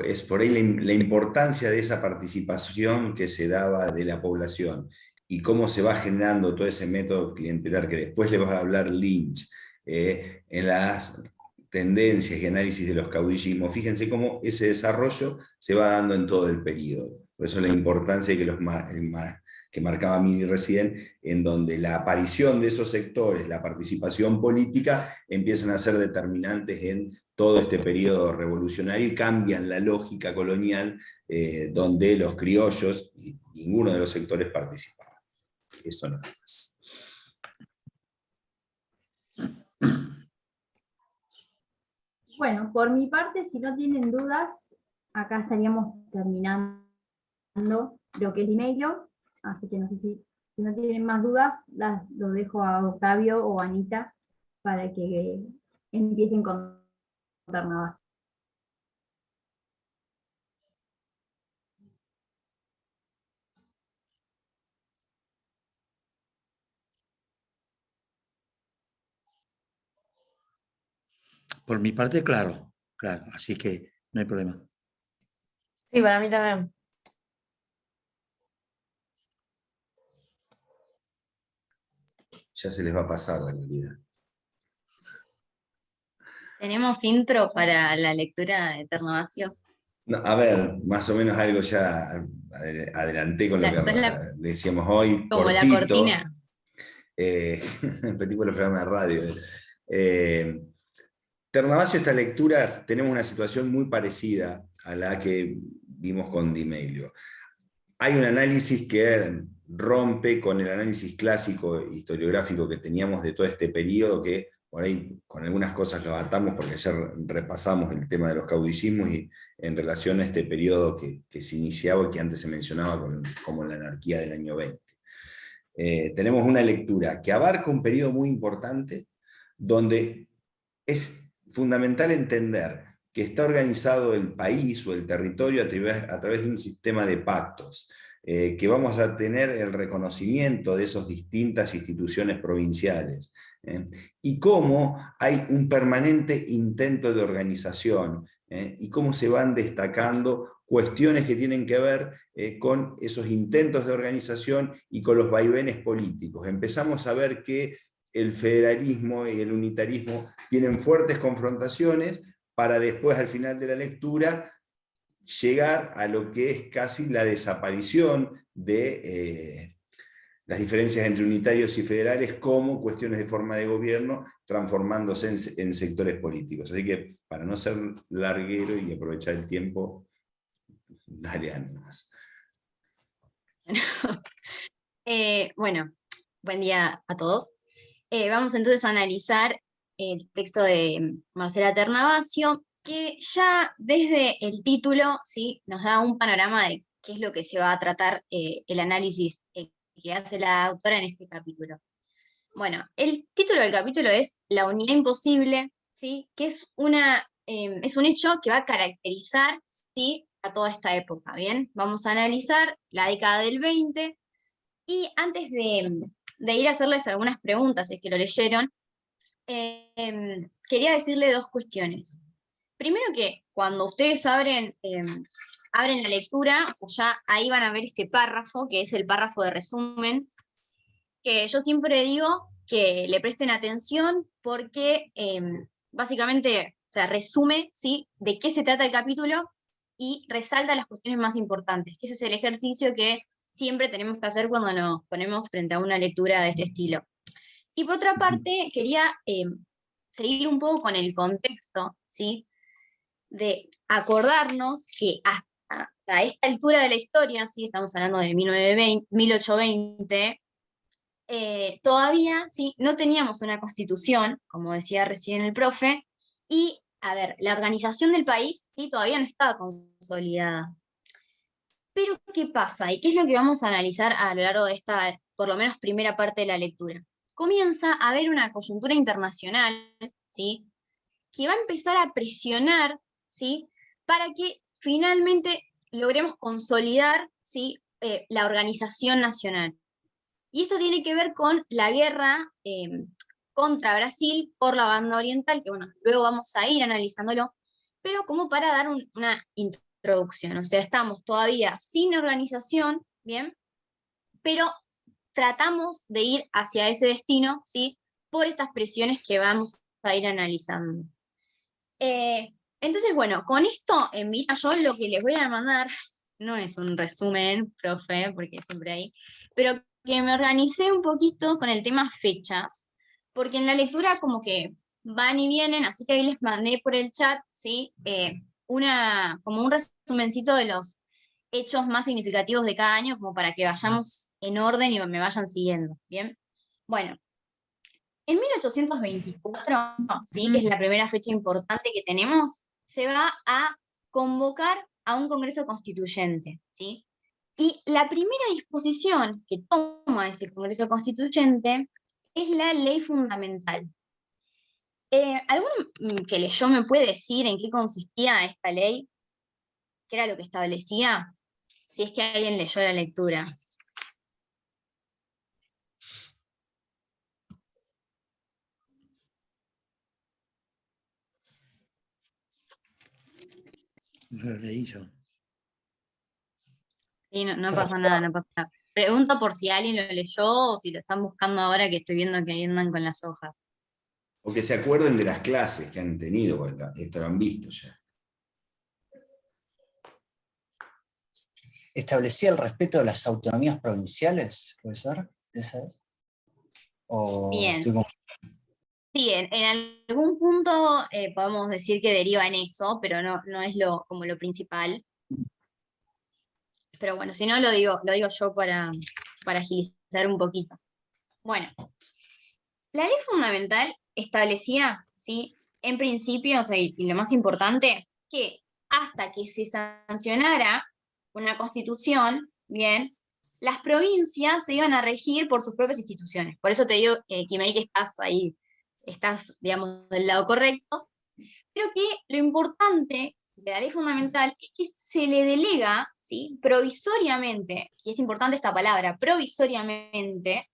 Es por ahí la importancia de esa participación que se daba de la población y cómo se va generando todo ese método clientelar que después le va a hablar Lynch en las tendencias y análisis de los caudillismos. Fíjense cómo ese desarrollo se va dando en todo el periodo. Por eso la importancia que marcaba Mili recién, en donde la aparición de esos sectores, la participación política, empiezan a ser determinantes en todo este periodo revolucionario y cambian la lógica colonial donde los criollos y ninguno de los sectores participaban. Eso nada más. Bueno, por mi parte, si no tienen dudas, acá estaríamos terminando lo que es Dimeglio, así que no sé si no tienen más dudas, lo dejo a Octavio o a Anita para que empiecen con Ternavasio. Por mi parte, claro, así que no hay problema. Sí, para mí también. Ya se les va a pasar la realidad. ¿Tenemos intro para la lectura de Ternavasio? No, a ver, más o menos algo ya adelanté con lo que decíamos hoy. Como cortito, la cortina. Petit por los programas de radio. Ternavasio, esta lectura, tenemos una situación muy parecida a la que vimos con Di Meglio. hay un análisis que rompe con el análisis clásico historiográfico que teníamos de todo este periodo, que por ahí con algunas cosas lo atamos porque ayer repasamos el tema de los caudillismos y en relación a este periodo que se iniciaba y que antes se mencionaba como la anarquía del año 20. Tenemos una lectura que abarca un periodo muy importante, donde es fundamental entender que está organizado el país o el territorio a través de un sistema de pactos, que vamos a tener el reconocimiento de esas distintas instituciones provinciales, y cómo hay un permanente intento de organización, y cómo se van destacando cuestiones que tienen que ver con esos intentos de organización y con los vaivenes políticos. Empezamos a ver que el federalismo y el unitarismo tienen fuertes confrontaciones para después, al final de la lectura, llegar a lo que es casi la desaparición de las diferencias entre unitarios y federales como cuestiones de forma de gobierno, transformándose en sectores políticos. Así que, para no ser larguero y aprovechar el tiempo, dale ánimos. Bueno, buen día a todos. Vamos entonces a analizar el texto de Marcela Ternavasio, que ya desde el título, ¿sí?, nos da un panorama de qué es lo que se va a tratar el análisis que hace la autora en este capítulo. Bueno, el título del capítulo es La unidad imposible, ¿sí?, que es un hecho que va a caracterizar, ¿sí?, a toda esta época, ¿bien? Vamos a analizar la década del 20, y antes de ir a hacerles algunas preguntas, si es que lo leyeron, quería decirle dos cuestiones. Primero, que cuando ustedes abren la lectura, o sea, ya ahí van a ver este párrafo, que es el párrafo de resumen, que yo siempre digo que le presten atención porque básicamente, o sea, resume, ¿sí?, de qué se trata el capítulo y resalta las cuestiones más importantes, que ese es el ejercicio que siempre tenemos que hacer cuando nos ponemos frente a una lectura de este estilo. Y por otra parte, quería seguir un poco con el contexto, ¿sí?, de acordarnos que hasta esta altura de la historia, ¿sí?, estamos hablando de 1820, todavía, ¿sí?, no teníamos una constitución, como decía recién el profe, y, a ver, la organización del país, ¿sí?, todavía no estaba consolidada. Pero, ¿qué pasa? ¿Y qué es lo que vamos a analizar a lo largo de esta, por lo menos, primera parte de la lectura? Comienza a haber una coyuntura internacional, ¿sí?, que va a empezar a presionar, ¿sí?, para que finalmente logremos consolidar, ¿sí?, la organización nacional. Y esto tiene que ver con la guerra contra Brasil por la banda oriental, que bueno, luego vamos a ir analizándolo, pero como para dar una introducción. O sea, estamos todavía sin organización, ¿bien?, pero tratamos de ir hacia ese destino, ¿sí?, por estas presiones que vamos a ir analizando. Entonces, bueno, con esto, mira, yo lo que les voy a mandar no es un resumen, profe, porque siempre hay, pero que me organicé un poquito con el tema fechas, porque en la lectura como que van y vienen, así que ahí les mandé por el chat, ¿sí?, como un resumencito de los hechos más significativos de cada año, como para que vayamos en orden y me vayan siguiendo, ¿bien? Bueno, en 1824, ¿sí?, que es la primera fecha importante que tenemos, se va a convocar a un Congreso Constituyente, ¿sí? Y la primera disposición que toma ese Congreso Constituyente es la Ley Fundamental. ¿Alguno que leyó me puede decir en qué consistía esta ley? ¿Qué era lo que establecía? Si es que alguien leyó la lectura. No lo leí yo. Sí, no pasa nada, no pasa nada. Pregunto por si alguien lo leyó o si lo están buscando ahora, que estoy viendo que ahí andan con las hojas. O que se acuerden de las clases que han tenido, porque esto lo han visto ya. ¿Establecía el respeto de las autonomías provinciales? ¿Puede ser? ¿Esa es? Bien. Sí, en algún punto podemos decir que deriva en eso, pero no es como lo principal. pero bueno, si no lo digo yo para agilizar un poquito. Bueno, la ley fundamental establecía, ¿sí? En principio, o sea, y lo más importante, que hasta que se sancionara una constitución, bien, las provincias se iban a regir por sus propias instituciones. Por eso te digo, Kimei, que estás ahí, estás, digamos, del lado correcto. Pero que lo importante de la ley fundamental es que se le delega, ¿sí? Provisoriamente, y es importante esta palabra, provisoriamente,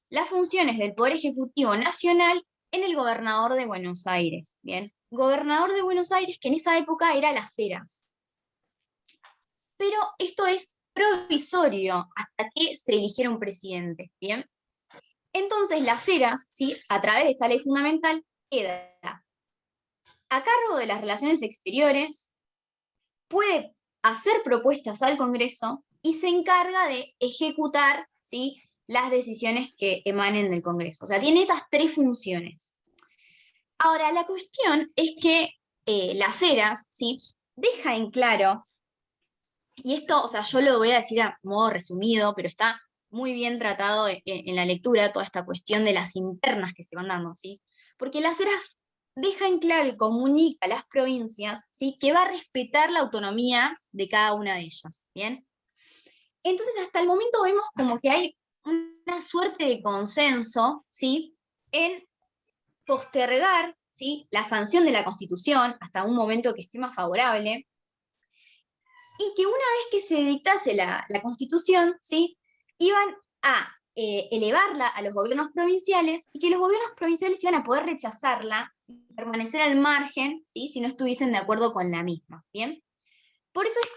las funciones del Poder Ejecutivo Nacional en el gobernador de Buenos Aires, ¿bien? Gobernador de Buenos Aires, que en esa época era Las Heras. Pero esto es provisorio hasta que se eligiera un presidente, ¿bien? Entonces Las Heras, ¿sí? A través de esta ley fundamental, queda a cargo de las relaciones exteriores, puede hacer propuestas al Congreso y se encarga de ejecutar, ¿sí? Las decisiones que emanen del Congreso. O sea, tiene esas tres funciones. Ahora, la cuestión es que Las Heras, ¿sí? Deja en claro, y esto, o sea, yo lo voy a decir a modo resumido, pero está muy bien tratado en la lectura, toda esta cuestión de las internas que se van dando, ¿sí? Porque Las Heras deja en claro y comunica a las provincias, ¿sí? Que va a respetar la autonomía de cada una de ellas, ¿bien? Entonces, hasta el momento vemos como que hay una suerte de consenso, ¿sí? En postergar, ¿sí? La sanción de la Constitución hasta un momento que esté más favorable, y que una vez que se dictase la Constitución, ¿sí? Iban a elevarla a los gobiernos provinciales, y que los gobiernos provinciales iban a poder rechazarla y permanecer al margen, ¿sí? Si no estuviesen de acuerdo con la misma, ¿bien? Por eso es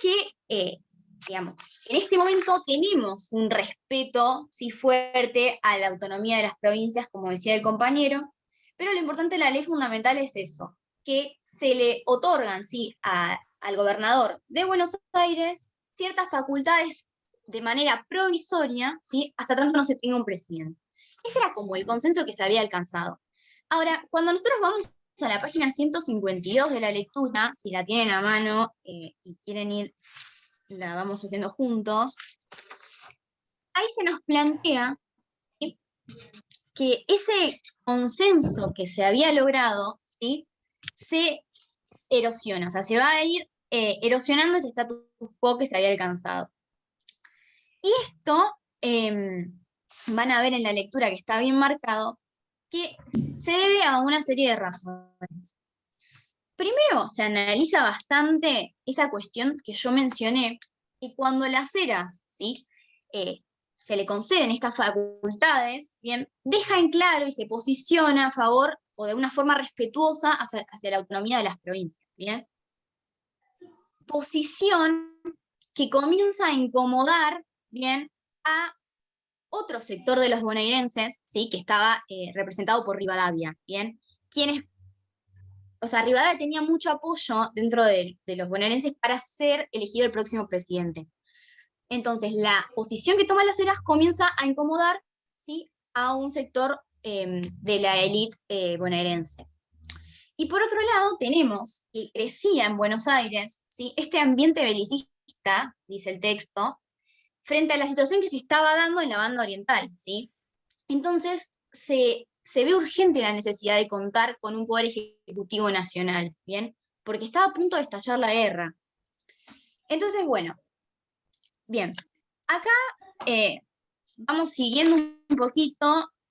que, digamos, en este momento tenemos un respeto, ¿sí? Fuerte a la autonomía de las provincias, como decía el compañero, pero lo importante de la ley fundamental es eso, que se le otorgan, ¿sí? Al gobernador de Buenos Aires ciertas facultades de manera provisoria, ¿sí? Hasta tanto no se tenga un presidente. Ese era como el consenso que se había alcanzado. Ahora, cuando nosotros vamos a la página 152 de la lectura, si la tienen a mano y quieren ir, la vamos haciendo juntos, ahí se nos plantea que ese consenso que se había logrado, ¿sí? Se erosiona, o sea, se va a ir erosionando ese status quo que se había alcanzado. Y esto van a ver en la lectura que está bien marcado, que se debe a una serie de razones. Primero, se analiza bastante esa cuestión que yo mencioné, y cuando Las Heras, ¿sí? Se le conceden estas facultades, bien, deja en claro y se posiciona a favor o de una forma respetuosa hacia la autonomía de las provincias, ¿bien? Posición que comienza a incomodar, bien, a otro sector de los bonaerenses, ¿sí? Que estaba representado por Rivadavia, bien, quienes, o sea, Rivadavia tenía mucho apoyo dentro de los bonaerenses para ser elegido el próximo presidente. Entonces, la posición que toma Las Heras comienza a incomodar, ¿sí? A un sector de la élite bonaerense. Y por otro lado, tenemos que crecía en Buenos Aires, ¿sí? Este ambiente belicista, dice el texto, frente a la situación que se estaba dando en la banda oriental, ¿sí? Entonces, se ve urgente la necesidad de contar con un poder ejecutivo nacional, ¿bien? Porque estaba a punto de estallar la guerra. Entonces, bueno, bien, acá vamos siguiendo un poquito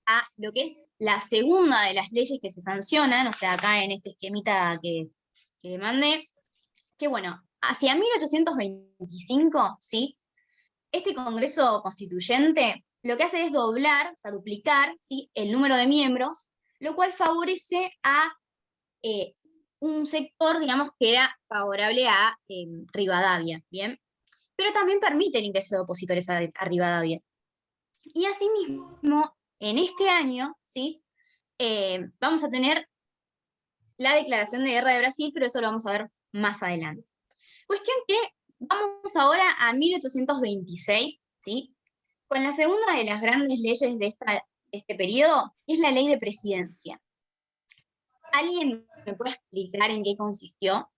a lo que es la segunda de las leyes que se sancionan, o sea, acá en este esquemita que mandé, que bueno, hacia 1825, ¿sí? Este Congreso Constituyente lo que hace es doblar, o sea, duplicar, ¿sí? El número de miembros, lo cual favorece a un sector, digamos, que era favorable a Rivadavia, ¿bien? Pero también permite el ingreso de opositores a Rivadavia. Y asimismo, en este año, ¿sí? Vamos a tener la declaración de guerra de Brasil, pero eso lo vamos a ver más adelante. Cuestión que vamos ahora a 1826, ¿sí? Con la segunda de las grandes leyes de este periodo, es la ley de presidencia. ¿Alguien me puede explicar en qué consistió?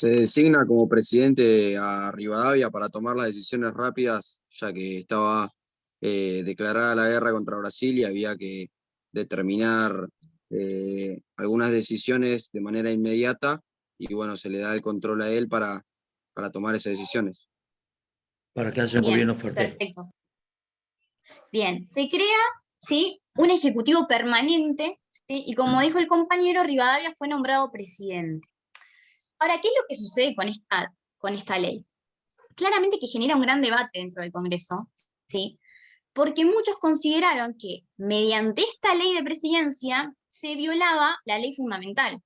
Se designa como presidente a Rivadavia para tomar las decisiones rápidas, ya que estaba declarada la guerra contra Brasil y había que determinar algunas decisiones de manera inmediata, y bueno, se le da el control a él para tomar esas decisiones. Para que haya un Bien, gobierno fuerte. perfecto. Bien, se crea, ¿sí?, un ejecutivo permanente, ¿sí? Y como dijo el compañero, Rivadavia fue nombrado presidente. Ahora, ¿qué es lo que sucede con esta ley? Claramente que genera un gran debate dentro del Congreso, ¿sí? Porque muchos consideraron que mediante esta ley de presidencia se violaba la ley fundamental.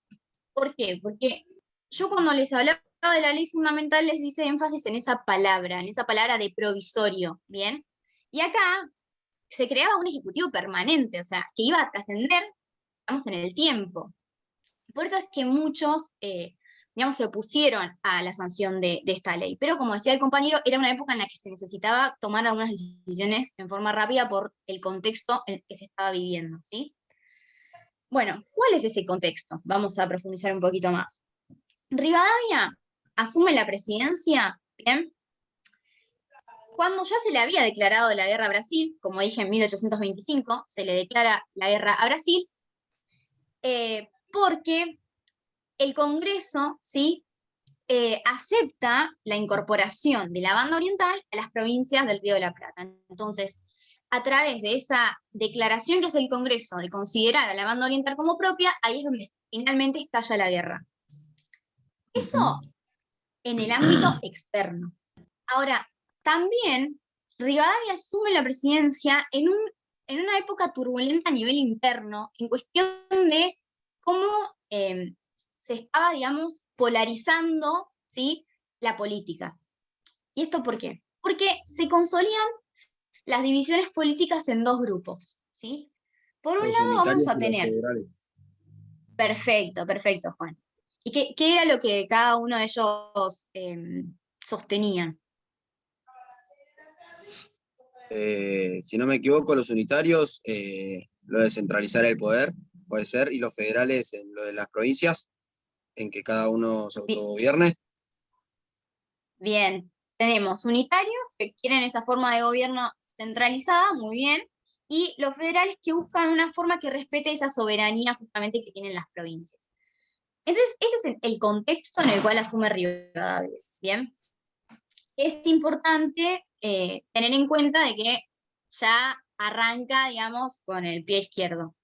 ¿Por qué? Porque yo cuando les hablaba de la ley fundamental les hice énfasis en esa palabra de provisorio, ¿bien? Y acá se creaba un ejecutivo permanente, o sea, que iba a trascender, digamos, en el tiempo. Por eso es que muchos, digamos, se opusieron a la sanción de esta ley. Pero como decía el compañero, era una época en la que se necesitaba tomar algunas decisiones en forma rápida por el contexto en el que se estaba viviendo, ¿sí? Bueno, ¿cuál es ese contexto? Vamos a profundizar un poquito más. Rivadavia asume la presidencia, ¿bien?, cuando ya se le había declarado la guerra a Brasil, como dije, en 1825, se le declara la guerra a Brasil, porque el Congreso, ¿sí?, acepta la incorporación de la banda oriental a las provincias del Río de la Plata. Entonces, a través de esa declaración que hace el Congreso de considerar a la banda oriental como propia, ahí es donde finalmente estalla la guerra. Eso en el ámbito externo. Ahora, también Rivadavia asume la presidencia en una época turbulenta a nivel interno, en cuestión de cómo se estaba, digamos, polarizando, ¿sí?, la política. ¿Y esto por qué? Porque se consolidan las divisiones políticas en dos grupos, ¿sí? Por un Los lado vamos unitarios a y los tener... federales. Perfecto, Juan. ¿Y qué era lo que cada uno de ellos sostenía? Si no me equivoco, los unitarios, lo de centralizar el poder, puede ser, y los federales en lo de las provincias, en que cada uno se autogobierne. Bien, tenemos unitarios que quieren esa forma de gobierno centralizada, muy bien, y los federales que buscan una forma que respete esa soberanía justamente que tienen las provincias. Entonces, ese es el contexto en el cual asume Rivadavia, ¿bien? Es importante tener en cuenta de que ya arranca, digamos, con el pie izquierdo.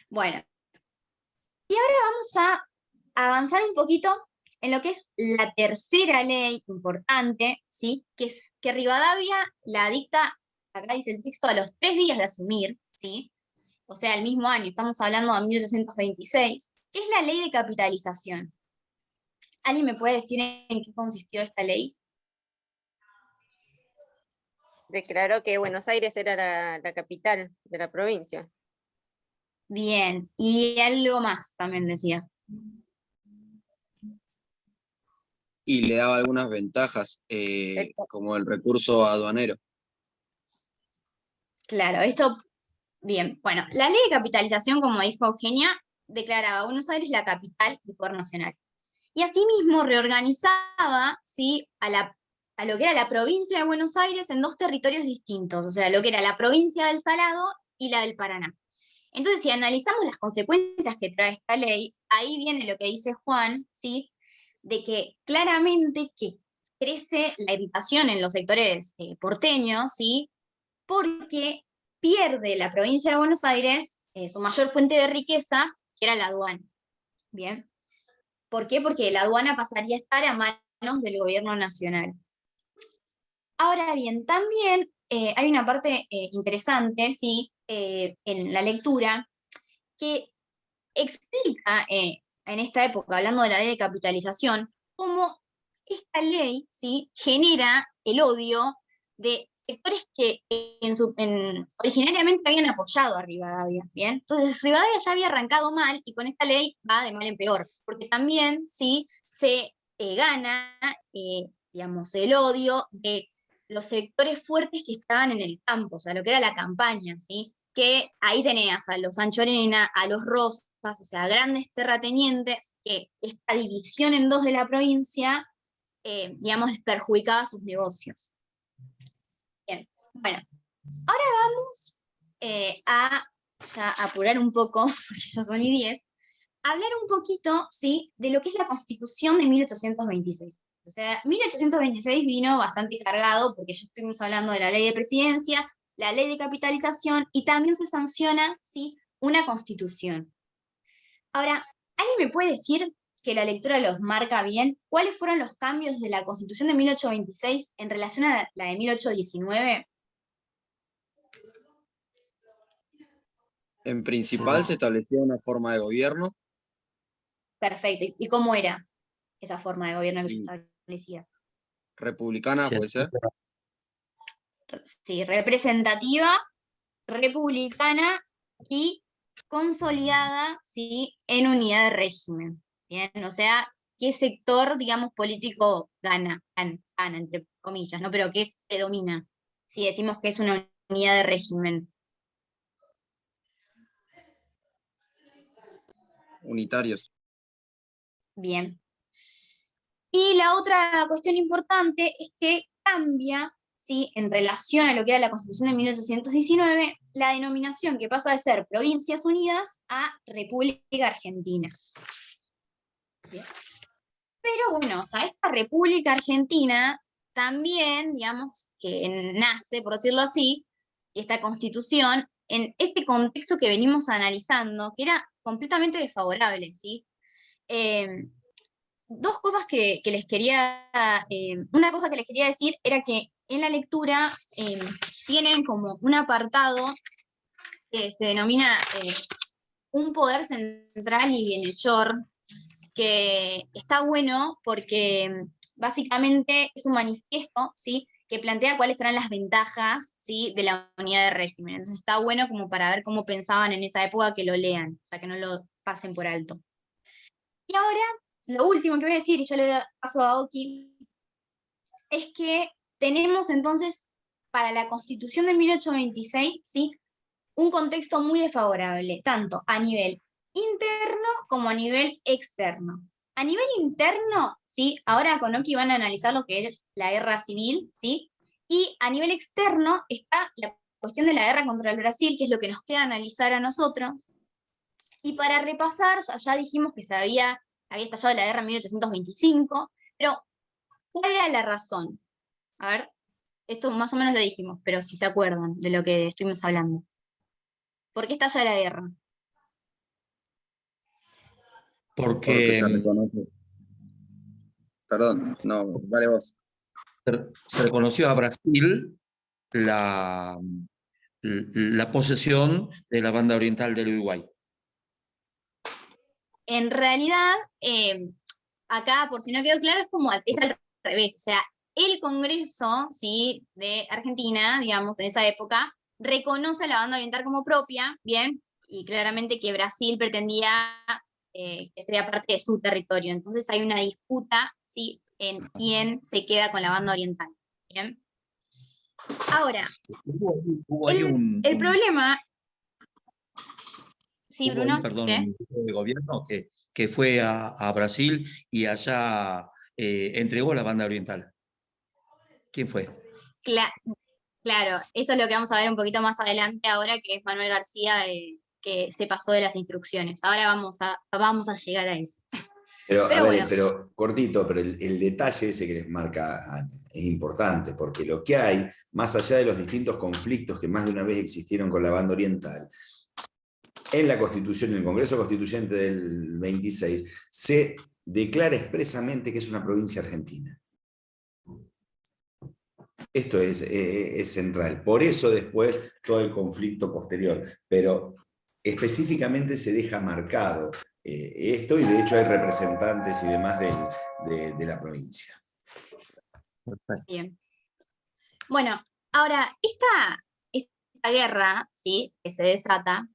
Bueno, y ahora vamos a avanzar un poquito en lo que es la tercera ley importante, ¿sí?, que es que Rivadavia la dicta, acá dice el texto, a los 3 días de asumir, ¿sí?, o sea, el mismo año, estamos hablando de 1826, que es la ley de capitalización. ¿Alguien me puede decir en qué consistió esta ley? Declaró que Buenos Aires era la capital de la provincia. Bien, y algo más también decía. Y le daba algunas ventajas, como el recurso aduanero. Claro, esto, bien, bueno, la ley de capitalización, como dijo Eugenia, declaraba a Buenos Aires la capital del poder nacional. Y asimismo reorganizaba, ¿sí?, a lo que era la provincia de Buenos Aires en dos territorios distintos, o sea, lo que era la provincia del Salado y la del Paraná. Entonces, si analizamos las consecuencias que trae esta ley, ahí viene lo que dice Juan, ¿sí?, de que claramente que crece la irritación en los sectores porteños, ¿sí?, porque pierde la provincia de Buenos Aires su mayor fuente de riqueza, que era la aduana. ¿Bien? ¿Por qué? Porque la aduana pasaría a estar a manos del gobierno nacional. Ahora bien, también hay una parte interesante, ¿sí?, en la lectura, que explica en esta época, hablando de la ley de capitalización, cómo esta ley, ¿sí?, genera el odio de sectores que originariamente habían apoyado a Rivadavia, ¿bien? Entonces Rivadavia ya había arrancado mal y con esta ley va de mal en peor, porque también, ¿sí?, se gana, digamos, el odio de los sectores fuertes que estaban en el campo, o sea, lo que era la campaña, ¿sí?, que ahí tenías a los Sancho Arena, a los Rosas, o sea, grandes terratenientes, que esta división en dos de la provincia, digamos, perjudicaba sus negocios. Bien, bueno, ahora vamos a ya apurar un poco, porque ya son y 10, hablar un poquito, ¿sí?, de lo que es la Constitución de 1826. O sea, 1826 vino bastante cargado, porque ya estuvimos hablando de la ley de presidencia, la ley de capitalización, y también se sanciona, ¿sí?, una constitución. Ahora, ¿alguien me puede decir que la lectura los marca bien? ¿Cuáles fueron los cambios de la Constitución de 1826 en relación a la de 1819? En principal se establecía una forma de gobierno. Perfecto. ¿Y cómo era esa forma de gobierno que se Y establecía? republicana, Sí. puede ser. Sí, representativa, republicana y consolidada, ¿sí?, en unidad de régimen. Bien, o sea, ¿qué sector, digamos, político gana, entre comillas, ¿no? Pero ¿qué predomina si decimos que es una unidad de régimen? Unitarios. Bien. Y la otra cuestión importante es que cambia, ¿sí?, en relación a lo que era la Constitución de 1819, la denominación que pasa de ser Provincias Unidas a República Argentina. Bien. Pero bueno, o sea, esta República Argentina también, digamos, que nace, por decirlo así, esta Constitución, en este contexto que venimos analizando, que era completamente desfavorable, ¿sí? Dos cosas que les quería, una cosa que les quería decir era que en la lectura tienen como un apartado que se denomina un poder central y bienhechor, que está bueno porque básicamente es un manifiesto, ¿sí?, que plantea cuáles serán las ventajas, ¿sí?, de la unidad de régimen. Entonces está bueno como para ver cómo pensaban en esa época, que lo lean, o sea, que no lo pasen por alto. Y ahora, lo último que voy a decir, y ya le paso a Oki, es que tenemos entonces para la Constitución de 1826, ¿sí?, un contexto muy desfavorable, tanto a nivel interno como a nivel externo. A nivel interno, ¿sí?, ahora con Oki van a analizar lo que es la guerra civil, ¿sí?, y a nivel externo está la cuestión de la guerra contra el Brasil, que es lo que nos queda analizar a nosotros. Y para repasar, o sea, ya dijimos que había estallado la guerra en 1825, pero ¿cuál era la razón? A ver, esto más o menos lo dijimos, pero si se acuerdan de lo que estuvimos hablando. ¿Por qué estalla la guerra? Porque se Porque reconoce. Perdón, no, dale vos. se reconoció a Brasil la posesión de la banda oriental del Uruguay. En realidad, acá, por si no quedó claro, es al revés. O sea, el Congreso, ¿sí?, de Argentina, digamos, en esa época, reconoce a la banda oriental como propia, bien, y claramente que Brasil pretendía que sea parte de su territorio. Entonces hay una disputa, ¿sí?, en quién se queda con la banda oriental. Bien. Ahora, Hubo ahí el problema... Sí, hubo ahí, Bruno, perdón, ¿qué? un ministro de gobierno que fue a Brasil y allá entregó la banda oriental. ¿Quién fue? Claro, eso es lo que vamos a ver un poquito más adelante ahora, que es Manuel García, que se pasó de las instrucciones. Ahora vamos a llegar a eso. Pero, Pero a ver, bueno. pero cortito, pero el detalle ese que les marca Ana es importante, porque lo que hay, más allá de los distintos conflictos que más de una vez existieron con la banda oriental, en la Constitución, en el Congreso Constituyente del 26, se declara expresamente que es una provincia argentina. Esto es central. Por eso después todo el conflicto posterior, pero específicamente se deja marcado esto, y de hecho hay representantes y demás de la provincia. Bien. Bueno, ahora, esta guerra, ¿sí?, que se desata,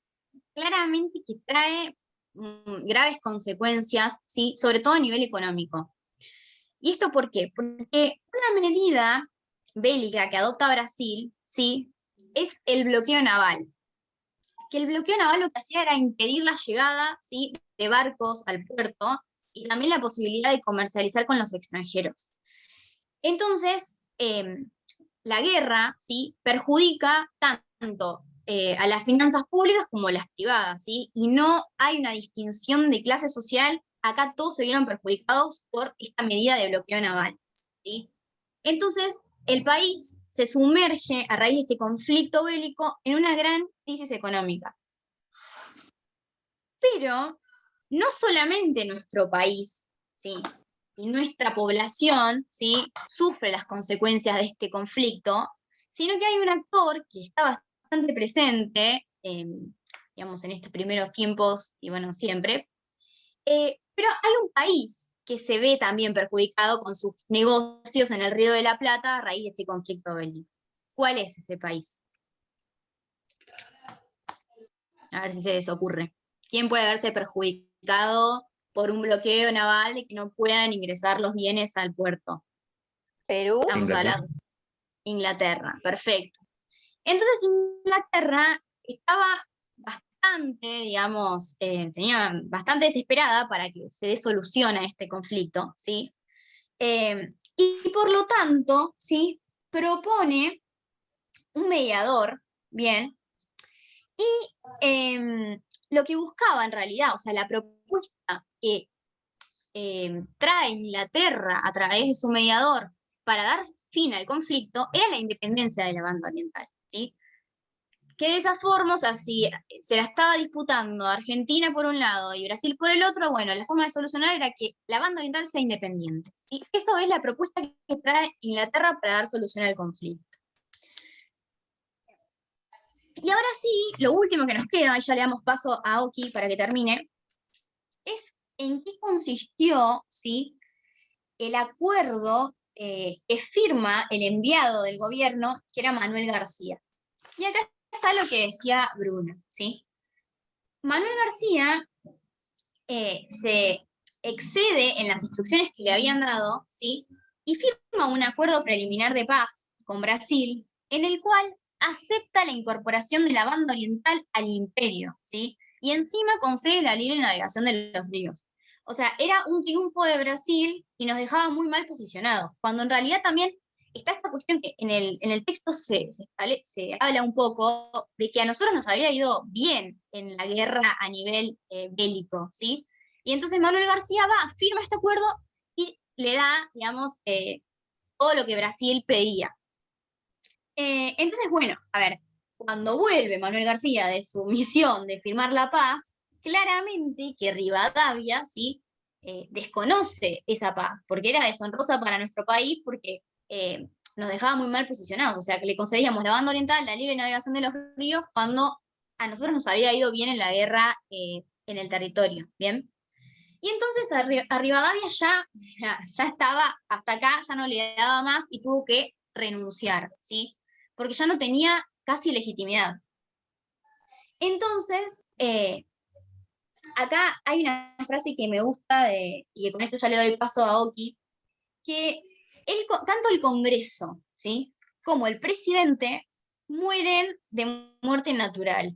claramente que trae graves consecuencias, ¿sí?, sobre todo a nivel económico. ¿Y esto por qué? Porque una medida bélica que adopta Brasil, ¿sí?, es el bloqueo naval. que el bloqueo naval lo que hacía era impedir la llegada, ¿sí?, de barcos al puerto y también la posibilidad de comercializar con los extranjeros. Entonces, la guerra, ¿sí?, perjudica tanto a las finanzas públicas como a las privadas, ¿sí? Y no hay una distinción de clase social. Acá todos se vieron perjudicados por esta medida de bloqueo naval, ¿sí? Entonces, el país se sumerge a raíz de este conflicto bélico en una gran crisis económica. Pero no solamente nuestro país, ¿sí?, y nuestra población, ¿sí?, sufre las consecuencias de este conflicto, sino que hay un actor que está bastante presente, digamos, en estos primeros tiempos, y bueno, siempre, pero hay un país que se ve también perjudicado con sus negocios en el Río de la Plata a raíz de este conflicto bélico. ¿Cuál es ese país? A ver si se les ocurre. ¿Quién puede verse perjudicado por un bloqueo naval de que no puedan ingresar los bienes al puerto? Perú. Estamos hablando. Inglaterra, perfecto. Entonces Inglaterra estaba bastante, digamos, tenía bastante desesperada para que se dé solución a este conflicto, ¿sí? Y por lo tanto, ¿sí?, propone un mediador, ¿bien? Y lo que buscaba en realidad, o sea, la propuesta que trae Inglaterra a través de su mediador para dar fin al conflicto era la independencia de la banda oriental, ¿sí? Que de esa forma, o sea, si se la estaba disputando Argentina por un lado y Brasil por el otro, bueno, la forma de solucionar era que la banda oriental sea independiente, ¿sí? Eso es la propuesta que trae Inglaterra para dar solución al conflicto. Y ahora sí, lo último que nos queda, y ya le damos paso a Oki para que termine, es en qué consistió, ¿sí?, el acuerdo que firma el enviado del gobierno, que era Manuel García. Y acá está lo que decía Bruno, ¿sí? Manuel García se excede en las instrucciones que le habían dado, ¿sí?, y firma un acuerdo preliminar de paz con Brasil, en el cual acepta la incorporación de la banda oriental al imperio, ¿sí?, y encima concede la libre navegación de los ríos. O sea, era un triunfo de Brasil y nos dejaba muy mal posicionados, cuando en realidad también está esta cuestión que en el texto se habla un poco de que a nosotros nos había ido bien en la guerra a nivel bélico, ¿sí? Y entonces Manuel García firma este acuerdo y le da, digamos, todo lo que Brasil pedía. Entonces, bueno, a ver, cuando vuelve Manuel García de su misión de firmar la paz, claramente que Rivadavia, ¿sí?, desconoce esa paz, porque era deshonrosa para nuestro país, porque nos dejaba muy mal posicionados, o sea, que le concedíamos la banda oriental, la libre navegación de los ríos, cuando a nosotros nos había ido bien en la guerra en el territorio, ¿bien? Y entonces a Rivadavia ya, o sea, ya estaba hasta acá, ya no le daba más y tuvo que renunciar, ¿sí? Porque ya no tenía casi legitimidad. Entonces, acá hay una frase que me gusta, y que con esto ya le doy paso a Oki, que tanto el Congreso, ¿sí?, como el presidente mueren de muerte natural.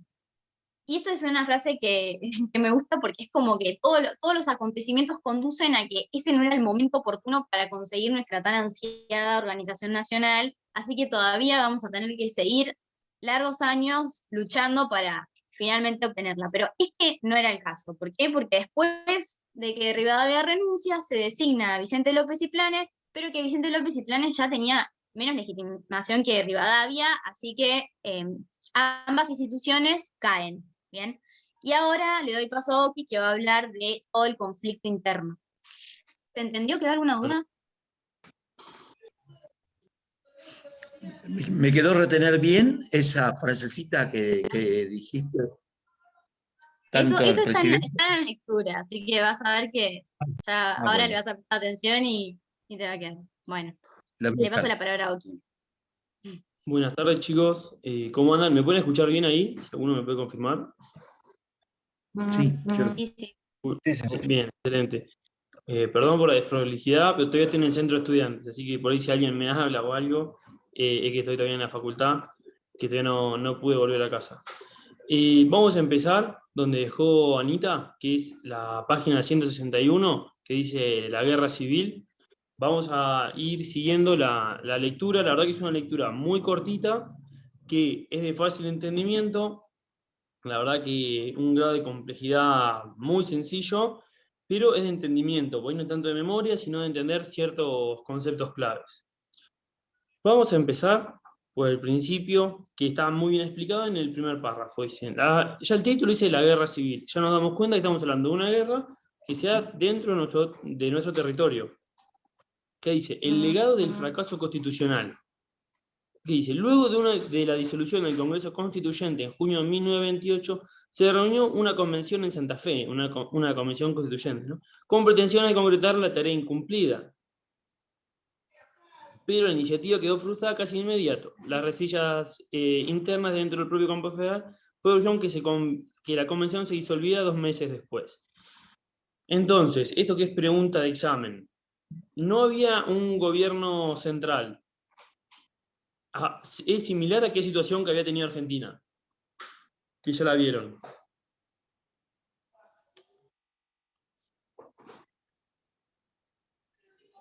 Y esto es una frase que me gusta porque es como que todos los acontecimientos conducen a que ese no era el momento oportuno para conseguir nuestra tan ansiada organización nacional, así que todavía vamos a tener que seguir largos años luchando para finalmente obtenerla. Pero este no era el caso. ¿Por qué? Porque después de que Rivadavia renuncia, se designa a Vicente López y Planes, pero que Vicente López y Planes ya tenía menos legitimación que Rivadavia, así que ambas instituciones caen. Bien, y ahora le doy paso a Oki, que va a hablar de todo el conflicto interno. ¿Se entendió? ¿Queda alguna duda? Me quedó retener bien esa frasecita que dijiste. Tanto Eso el está en presidente. la lectura, así que vas a ver que ya ahora bueno. le vas a prestar atención y te va a quedar. Bueno, La le paso la palabra a Oki. Buenas tardes, chicos. ¿Cómo andan? ¿Me pueden escuchar bien ahí? Si alguno me puede confirmar. Sí, Sí, sí. Bien, excelente. Perdón por la desprolijidad, pero todavía estoy en el centro de estudiantes, así que por ahí si alguien me habla o algo, es que estoy todavía en la facultad, que todavía no pude volver a casa. Vamos a empezar donde dejó Anita, que es la página 161, que dice la guerra civil. Vamos a ir siguiendo la lectura. La verdad que es una lectura muy cortita, que es de fácil entendimiento. La verdad que un grado de complejidad muy sencillo, pero es de entendimiento, porque no tanto de memoria, sino de entender ciertos conceptos claves. Vamos a empezar por el principio, que está muy bien explicado en el primer párrafo. Dice, ya el título dice la guerra civil. Ya nos damos cuenta que estamos hablando de una guerra que se da dentro de nuestro territorio. ¿Qué dice? El legado del fracaso constitucional. ¿Qué dice? Luego de la disolución del Congreso Constituyente en junio de 1928, se reunió una convención en Santa Fe, una convención constituyente, ¿no?, con pretensión de concretar la tarea incumplida. Pero la iniciativa quedó frustrada casi de inmediato. Las resillas internas dentro del propio campo federal produjeron que la convención se disolviera 2 meses después. Entonces, esto que es pregunta de examen, no había un gobierno central. Es similar a qué situación que había tenido Argentina, que ya la vieron.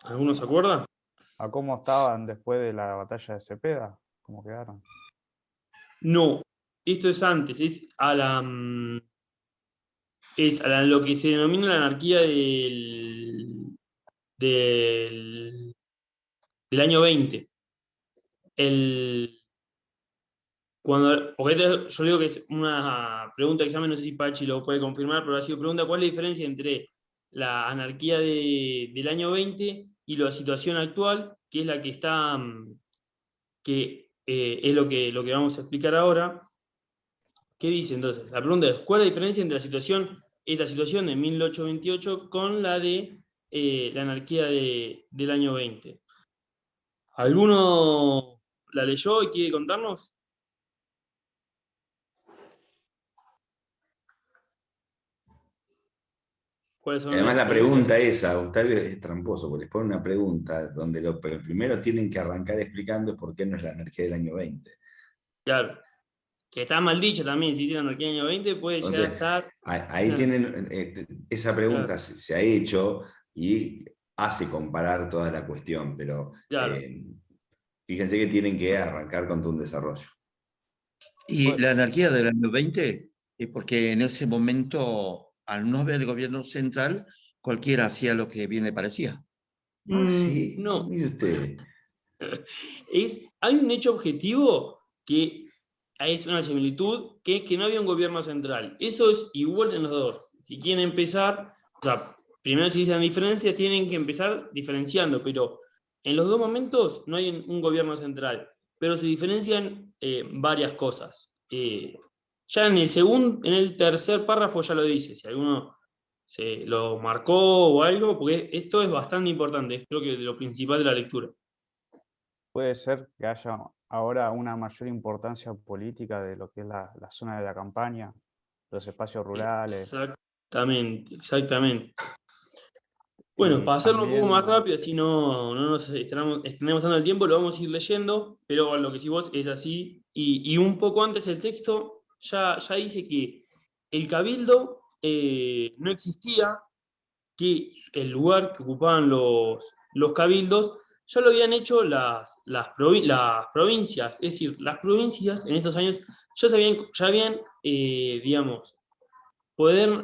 ¿Alguno se acuerda? ¿A cómo estaban después de la batalla de Cepeda? ¿Cómo quedaron? No, esto es antes, es a lo que se denomina la anarquía del año 20. Porque yo digo que es una pregunta de examen, no sé si Pachi lo puede confirmar, pero ha sido pregunta: ¿cuál es la diferencia entre la anarquía del año 20 y la situación actual, que es la que está, que es lo que vamos a explicar ahora? ¿Qué dice entonces? La pregunta es: ¿cuál es la diferencia entre esta situación de 1828 con la de la anarquía del año 20? ¿Alguno la leyó y quiere contarnos? ¿Cuáles son Además las la pregunta diferencias? esa, Octavio, es tramposo, porque les pone una pregunta donde pero primero tienen que arrancar explicando por qué no es la anarquía del año 20. Claro, que está mal dicho también. Si dice la anarquía del año 20 puede llegar a Entonces, estar... ahí tienen, esa pregunta Claro, se ha hecho y hace comparar toda la cuestión, pero claro. fíjense que tienen que arrancar con todo un desarrollo. Y la anarquía del año 20 es porque en ese momento, al no haber gobierno central, cualquiera hacía lo que bien le parecía. Ah, sí, No, mire usted. hay un hecho objetivo que es una similitud, que es que no había un gobierno central. Eso es igual en los dos. Si quieren empezar, o sea, primero si dicen diferencia, tienen que empezar diferenciando, pero en los dos momentos no hay un gobierno central, pero se diferencian varias cosas. Ya en el tercer párrafo ya lo dice, si alguno se lo marcó o algo, porque esto es bastante importante, es creo que de lo principal de la lectura. Puede ser que haya ahora una mayor importancia política de lo que es la zona de la campaña, los espacios rurales. Exactamente, exactamente. Bueno, Y para hacerlo un poco más también, rápido, así no nos extendemos tanto el tiempo, lo vamos a ir leyendo, pero lo que sí vos es así. Y un poco antes el texto ya dice que el cabildo no existía, que el lugar que ocupaban los cabildos ya lo habían hecho las provincias. Es decir, las provincias en estos años ya habían digamos,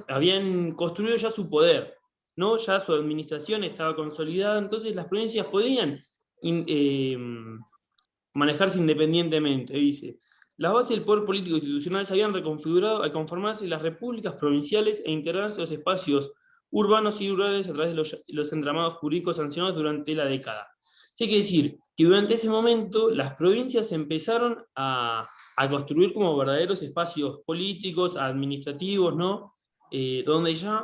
habían construido ya su poder, ¿no? Ya su administración estaba consolidada, entonces las provincias podían manejarse independientemente. Dice: las bases del poder político e institucional se habían reconfigurado al conformarse las repúblicas provinciales e integrarse los espacios urbanos y rurales a través de los entramados jurídicos sancionados durante la década. ¿Qué quiere decir? Que durante ese momento las provincias empezaron a construir como verdaderos espacios políticos, administrativos, ¿no? Donde ya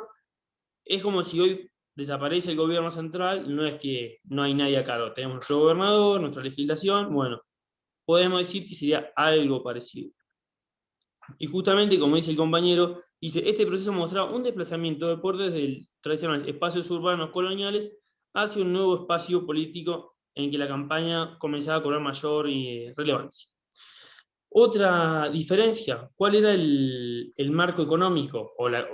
es como si hoy desaparece el gobierno central, no es que no hay nadie a cargo, tenemos nuestro gobernador, nuestra legislación, bueno, podemos decir que sería algo parecido. Y justamente, como dice el compañero, dice: este proceso mostraba un desplazamiento de poder desde tradicionales espacios urbanos coloniales hacia un nuevo espacio político en que la campaña comenzaba a cobrar mayor relevancia. Otra diferencia, ¿cuál era el marco económico o la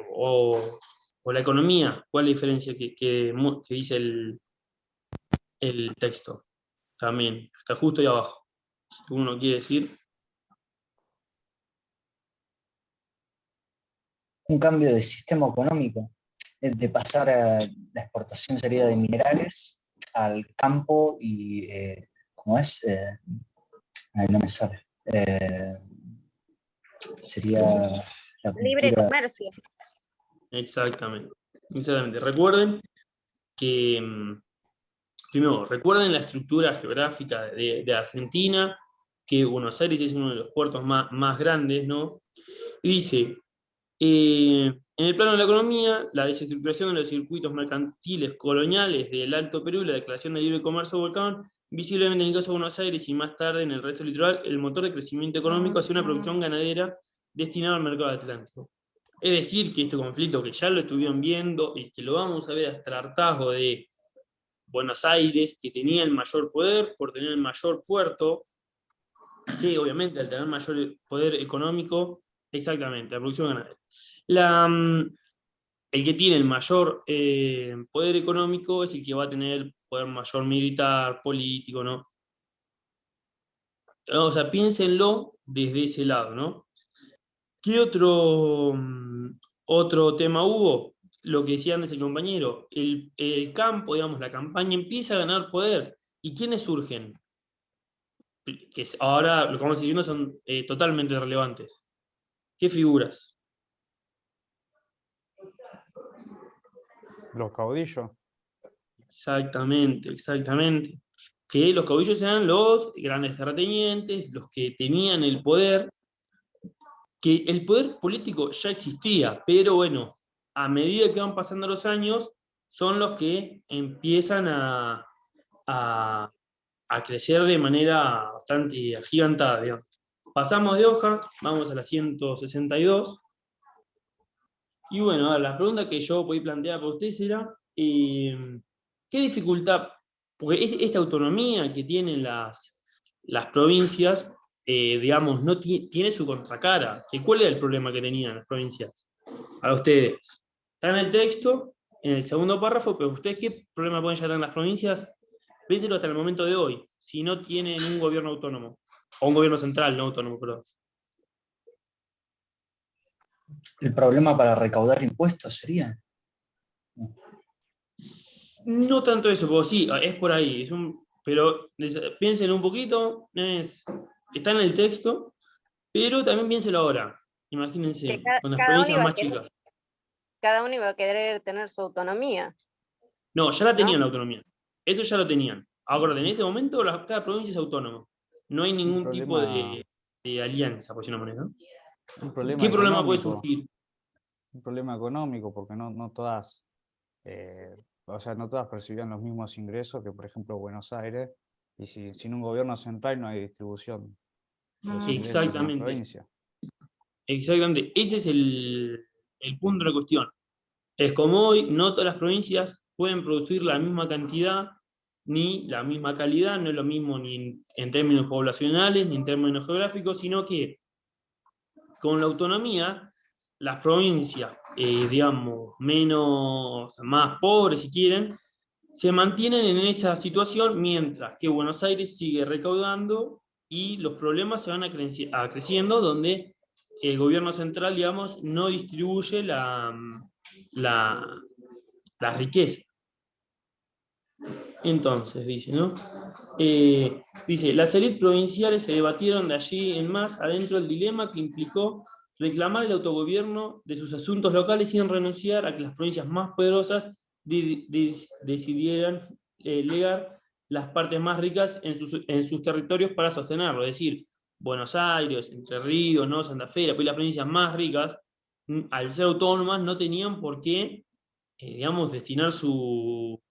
economía? ¿Cuál es la diferencia que dice el texto? También, está justo ahí abajo. Uno quiere decir, Un cambio de sistema económico, de pasar a la exportación sería de minerales al campo y, ¿cómo es? Ay, no me sale. Sería la Libre cultura. comercio. exactamente. Recuerden que, primero, recuerden la estructura geográfica de Argentina, que Buenos Aires es uno de los puertos más grandes, ¿no? Y dice, en el plano de la economía, la desestructuración de los circuitos mercantiles coloniales del Alto Perú y la declaración de libre comercio volcán, visiblemente en el caso de Buenos Aires y más tarde en el resto del litoral, el motor de crecimiento económico hacia una producción ganadera destinada al mercado atlántico. Es decir, que este conflicto que ya lo estuvieron viendo y que lo vamos a ver hasta el hartazgo de Buenos Aires, que tenía el mayor poder por tener el mayor puerto, que obviamente al tener mayor poder económico, exactamente, la producción ganadera. El que tiene el mayor poder económico es el que va a tener poder mayor militar, político, ¿no? O sea, piénsenlo desde ese lado, ¿no? ¿Qué otro tema hubo? Lo que decía antes el compañero, el campo, digamos, la campaña empieza a ganar poder. ¿Y quiénes surgen? Que ahora lo que vamos a ir viendo son totalmente relevantes. ¿Qué figuras? Los caudillos. Exactamente, exactamente. Que los caudillos eran los grandes terratenientes, los que tenían el poder, que el poder político ya existía, pero bueno, a medida que van pasando los años, son los que empiezan a crecer de manera bastante agigantada, digamos. Pasamos de hoja, vamos a la 162. Y bueno, la pregunta que yo voy a plantear para ustedes era, ¿qué dificultad, porque esta autonomía que tienen las provincias, digamos, no tiene su contracara? ¿Cuál era el problema que tenían las provincias? Para ustedes, está en el texto, en el segundo párrafo, pero ustedes, ¿qué problema pueden llegar a las provincias? Piénselo hasta el momento de hoy, si no tienen un gobierno autónomo, o un gobierno central no autónomo, perdón. ¿El problema para recaudar impuestos sería? No tanto eso, porque sí, es por ahí. Pero piénsenlo un poquito, está en el texto, pero también piénselo ahora. Imagínense, Que con las cada uno provincias iba a más querer, chicas. cada uno iba a querer tener su autonomía, No, ya la tenían ¿no? la autonomía. Eso ya lo tenían. Ahora, en este momento, cada provincia es autónoma. No hay ningún tipo de alianza, por decirlo de una manera. un problema ¿Qué problema puede económico. surgir? Un problema económico, porque no todas, o sea, no todas percibían los mismos ingresos que, por ejemplo, Buenos Aires, y sin un gobierno central no hay distribución de los ingresos en la Exactamente. provincia. Exactamente. Ese es el punto de la cuestión. Es como hoy, no todas las provincias pueden producir la misma cantidad ni la misma calidad, no es lo mismo ni en términos poblacionales ni en términos geográficos, sino que con la autonomía, las provincias, digamos, más pobres si quieren, se mantienen en esa situación mientras que Buenos Aires sigue recaudando y los problemas se van creciendo donde el gobierno central, digamos, no distribuye la riqueza. Entonces, dice, ¿no? Dice, las élites provinciales se debatieron de allí en más adentro del dilema que implicó reclamar el autogobierno de sus asuntos locales sin renunciar a que las provincias más poderosas decidieran legar las partes más ricas en sus territorios para sostenerlo. Es decir, Buenos Aires, Entre Ríos, ¿no? Santa Fe, las provincias más ricas, al ser autónomas, no tenían por qué, digamos, destinar su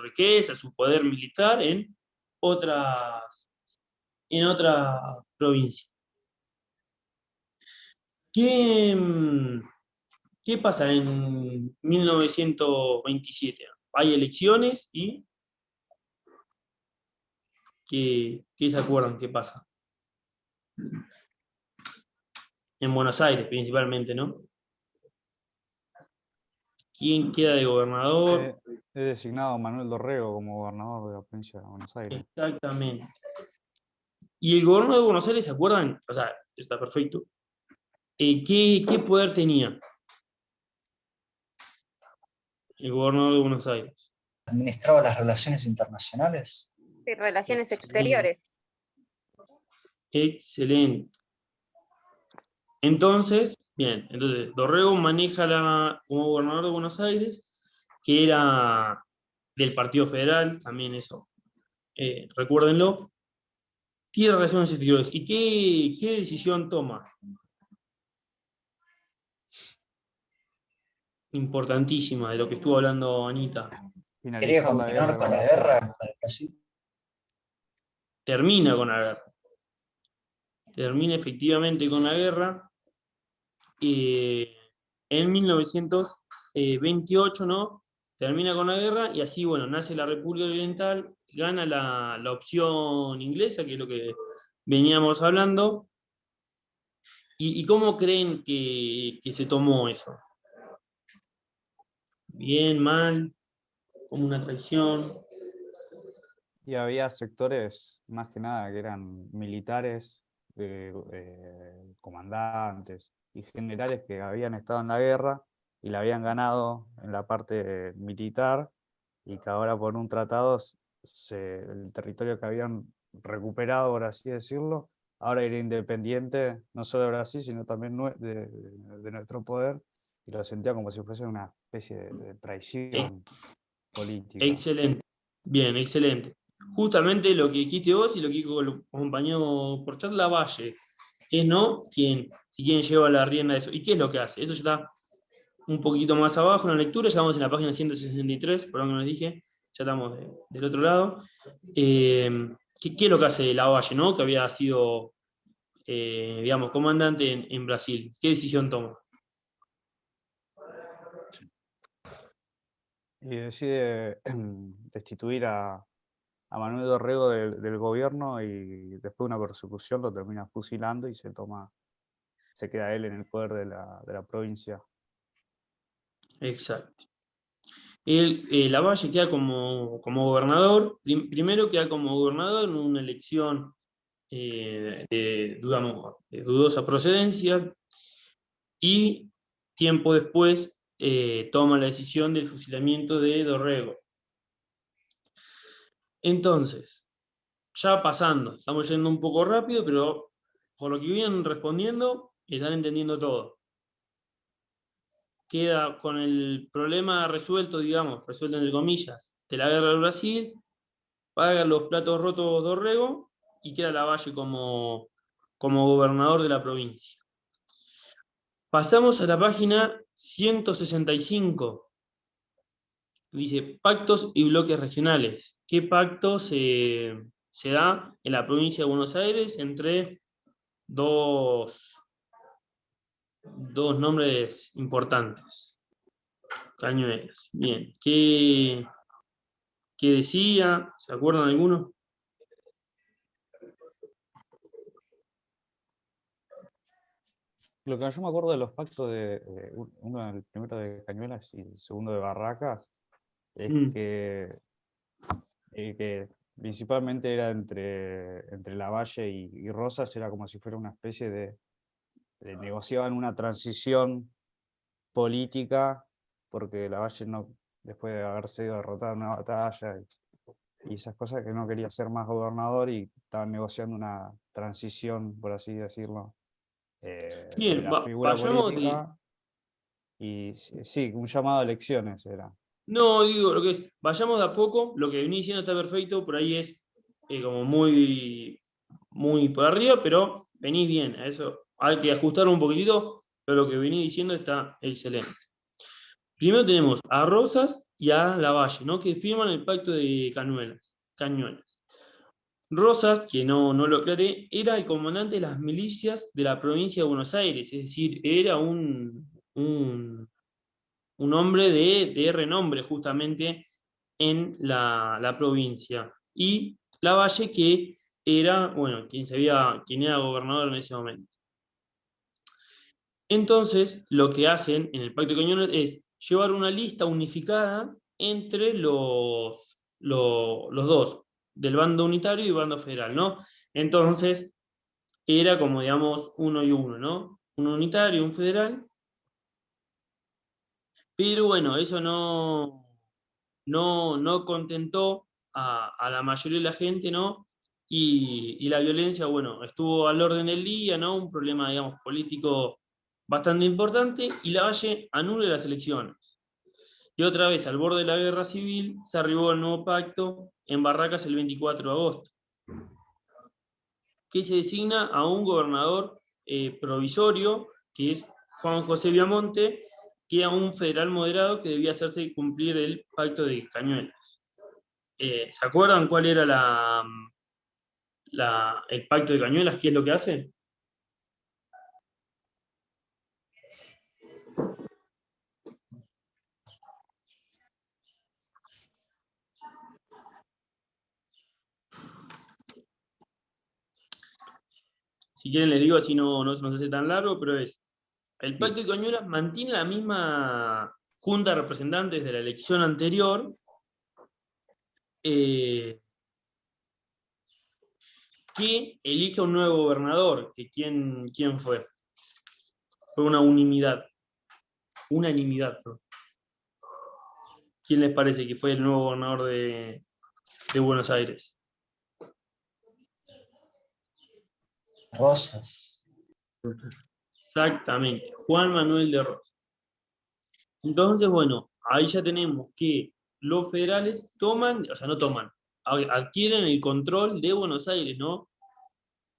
riqueza, su poder militar en otras provincias. ¿Qué pasa en 1927? Hay elecciones y ¿qué se acuerdan qué pasa? en Buenos Aires principalmente, ¿no? ¿Quién queda de gobernador? Es designado Manuel Dorrego como gobernador de la provincia de Buenos Aires. Exactamente. Y el gobernador de Buenos Aires, ¿se acuerdan? O sea, está perfecto. ¿Qué poder tenía el gobernador de Buenos Aires? Administraba las relaciones internacionales. Sí, relaciones exteriores. Excelente. Entonces, bien, entonces Dorrego maneja como gobernador de Buenos Aires, que era del Partido Federal, también eso, recuérdenlo. Tiene relaciones exteriores. ¿Y qué decisión toma? Importantísima, de lo que estuvo hablando Anita. Quería continuar con la guerra con Brasil. Termina con la guerra. Termina efectivamente con la guerra. En 1928, ¿no? Termina con la guerra y así, bueno, nace la República Oriental, gana la opción inglesa, que es lo que veníamos hablando. ¿Y cómo creen que se tomó eso? ¿Bien, mal? ¿Como una traición? Y había sectores, más que nada, que eran militares, comandantes y generales que habían estado en la guerra y la habían ganado en la parte militar, y que ahora por un tratado el territorio que habían recuperado, por así decirlo, ahora era independiente, no solo de Brasil, sino también de nuestro poder, y lo sentía como si fuese una especie de traición política. Excelente. Bien, excelente. Justamente lo que dijiste vos y lo que dijo el compañero por charla, Lavalle, es no quien, si quien lleva la rienda de eso. ¿Y qué es lo que hace? Eso ya está un poquito más abajo en la lectura, ya vamos en la página 163, por lo que nos dije, ya estamos del otro lado. ¿Qué es lo que hace Lavalle, ¿no? Que había sido, digamos, comandante en Brasil? ¿Qué decisión toma? Y decide destituir a Manuel Dorrego del gobierno, y después de una persecución lo termina fusilando y se queda él en el poder de la provincia. Exacto. Lavalle queda como gobernador, primero queda como gobernador en una elección de dudosa procedencia, y tiempo después toma la decisión del fusilamiento de Dorrego. Entonces, ya pasando, estamos yendo un poco rápido, pero por lo que vienen respondiendo, están entendiendo todo. Queda con el problema resuelto, digamos, resuelto entre comillas, de la guerra del Brasil, paga los platos rotos Dorrego y queda Lavalle como gobernador de la provincia. Pasamos a la página 165. Dice pactos y bloques regionales. ¿Qué pacto se da en la provincia de Buenos Aires entre dos nombres importantes? Cañuelas. Bien. ¿Qué decía? ¿Se acuerdan alguno? Lo que yo me acuerdo de los pactos uno, el primero de Cañuelas y el segundo de Barracas, es que principalmente era entre Lavalle y Rosas, era como si fuera una especie de negociaban una transición política, porque Lavalle, después de haber sido derrotado en una batalla y esas cosas, que no quería ser más gobernador, y estaban negociando una transición, por así decirlo, Bien, de la figura vayamos política. Y sí, un llamado a elecciones era. No, digo, lo que es, vayamos de a poco, lo que venís diciendo está perfecto, por ahí es como muy por arriba, pero venís bien, a eso hay que ajustar un poquitito, pero lo que venís diciendo está excelente. Primero tenemos a Rosas y a Lavalle, ¿no? Que firman el pacto de Cañuelas. Rosas, que no lo aclaré, era el comandante de las milicias de la provincia de Buenos Aires, es decir, era un hombre de renombre justamente en la provincia. Y Lavalle, que era, bueno, quien era gobernador en ese momento. Entonces, lo que hacen en el Pacto de Cañones es llevar una lista unificada entre los dos, del bando unitario y bando federal, ¿no? Entonces, era como, digamos, uno y uno, ¿no? Un unitario y un federal. Pero bueno, eso no contentó a la mayoría de la gente, ¿no? Y la violencia, bueno, estuvo al orden del día, ¿no? Un problema, digamos, político bastante importante, y Lavalle anula las elecciones. Y otra vez, al borde de la guerra civil, se arribó al nuevo pacto en Barracas el 24 de agosto, que se designa a un gobernador provisorio, que es Juan José Viamonte, que era un federal moderado que debía hacerse cumplir el pacto de Cañuelas. ¿Se acuerdan cuál era el pacto de Cañuelas? ¿Qué es lo que hace? Si quieren les digo, así no se nos hace tan largo, pero es: el pacto de Cañuelas mantiene la misma junta de representantes de la elección anterior, que elige un nuevo gobernador. Que ¿quién fue? Fue una unanimidad. Perdón. ¿Quién les parece que fue el nuevo gobernador de Buenos Aires? Rosas. Exactamente, Juan Manuel de Rosas. Entonces, bueno, ahí ya tenemos que los federales adquieren el control de Buenos Aires, ¿no?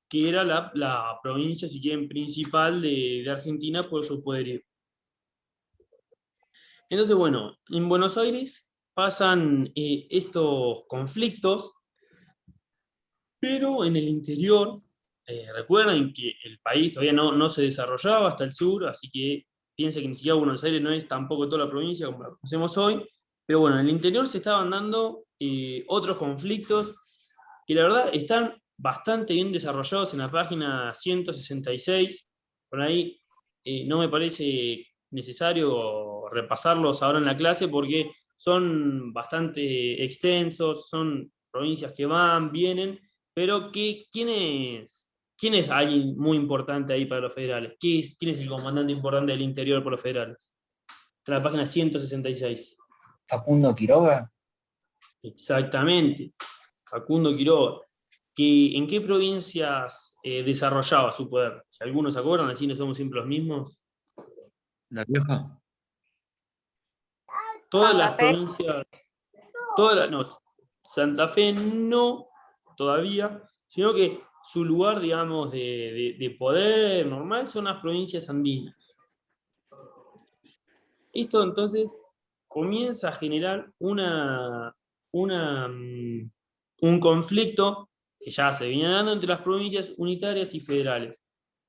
Que era la provincia, si quieren, principal de Argentina por su poderío. Entonces, bueno, en Buenos Aires pasan estos conflictos, pero en el interior, recuerden que el país todavía no se desarrollaba hasta el sur, así que piensen que ni siquiera Buenos Aires no es tampoco toda la provincia como la conocemos hoy, pero bueno, en el interior se estaban dando otros conflictos que la verdad están bastante bien desarrollados en la página 166, por ahí no me parece necesario repasarlos ahora en la clase porque son bastante extensos, son provincias que van, vienen, pero ¿quién es alguien muy importante ahí para los federales? ¿Quién es el comandante importante del interior por los federales? En la página 166. Facundo Quiroga. Exactamente, Facundo Quiroga. ¿En qué provincias desarrollaba su poder? Si algunos se acuerdan, así no somos siempre los mismos. La Rioja. Todas Santa las Fe. provincias, no, Santa Fe no todavía, sino que su lugar, digamos, de poder normal son las provincias andinas. Esto entonces comienza a generar un conflicto que ya se venía dando entre las provincias unitarias y federales.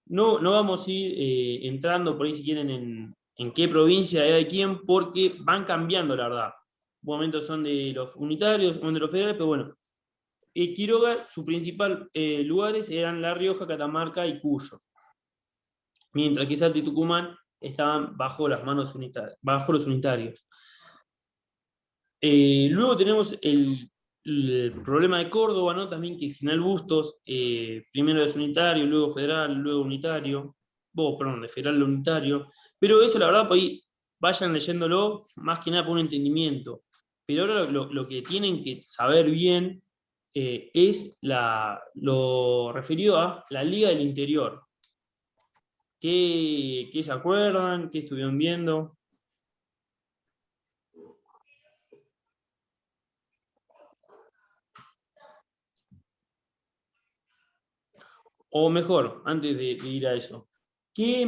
No vamos a ir entrando por ahí, si quieren, en qué provincia era de quién, porque van cambiando, la verdad. Momentos son de los unitarios, momentos de los federales, pero bueno. Quiroga, sus principales lugares eran La Rioja, Catamarca y Cuyo. Mientras que Salta y Tucumán estaban bajo las manos unitarias, bajo los unitarios. Luego tenemos el problema de Córdoba, ¿no? También que General Bustos, primero es unitario, luego federal, luego unitario, de federal a unitario, pero eso la verdad, por ahí vayan leyéndolo más que nada por un entendimiento. Pero ahora lo que tienen que saber bien es lo referido a la Liga del Interior. ¿Qué se acuerdan? ¿Qué estuvieron viendo? O mejor, antes de ir a eso, ¿qué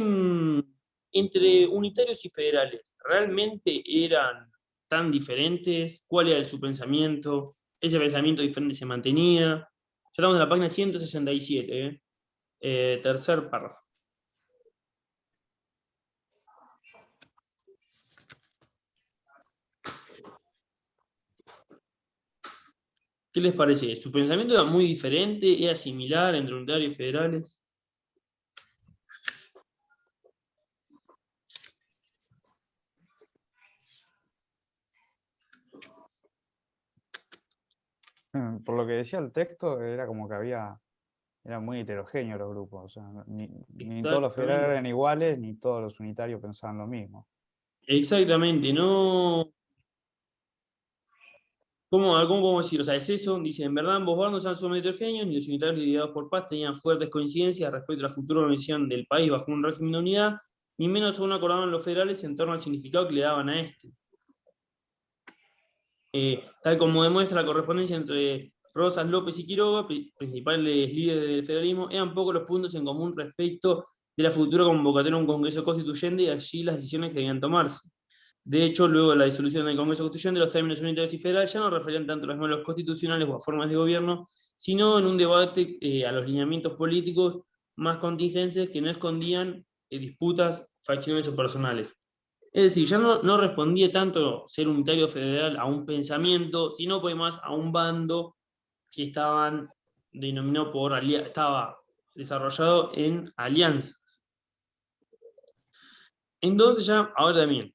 entre unitarios y federales realmente eran tan diferentes? ¿Cuál era su pensamiento? ¿Ese pensamiento diferente se mantenía? Ya estamos en la página 167, tercer párrafo. ¿Qué les parece? ¿Su pensamiento era muy diferente? ¿Era similar entre unitarios y federales? por lo que decía el texto, era como que eran muy heterogéneos los grupos. O sea, ni todos los federales Exactamente. eran iguales, ni todos los unitarios pensaban lo mismo. Exactamente, no. ¿Cómo podemos decir? O sea, es eso, dice, en verdad ambos bandos eran sumamente heterogéneos, ni los unitarios liderados por Paz tenían fuertes coincidencias respecto a la futura organización del país bajo un régimen de unidad, ni menos aún acordaban los federales en torno al significado que le daban a este. Tal como demuestra la correspondencia entre Rosas, López y Quiroga, principales líderes del federalismo, eran pocos los puntos en común respecto de la futura convocatoria a un Congreso Constituyente y allí las decisiones que debían tomarse. De hecho, luego de la disolución del Congreso Constituyente, los términos unitarios y federales ya no referían tanto a los modelos constitucionales o a formas de gobierno, sino en un debate a los lineamientos políticos más contingentes que no escondían disputas faccionales o personales. Es decir, ya no respondía tanto ser unitario federal a un pensamiento, sino pues más a un bando que estaban denominado estaba desarrollado en alianzas. Entonces ya, ahora también,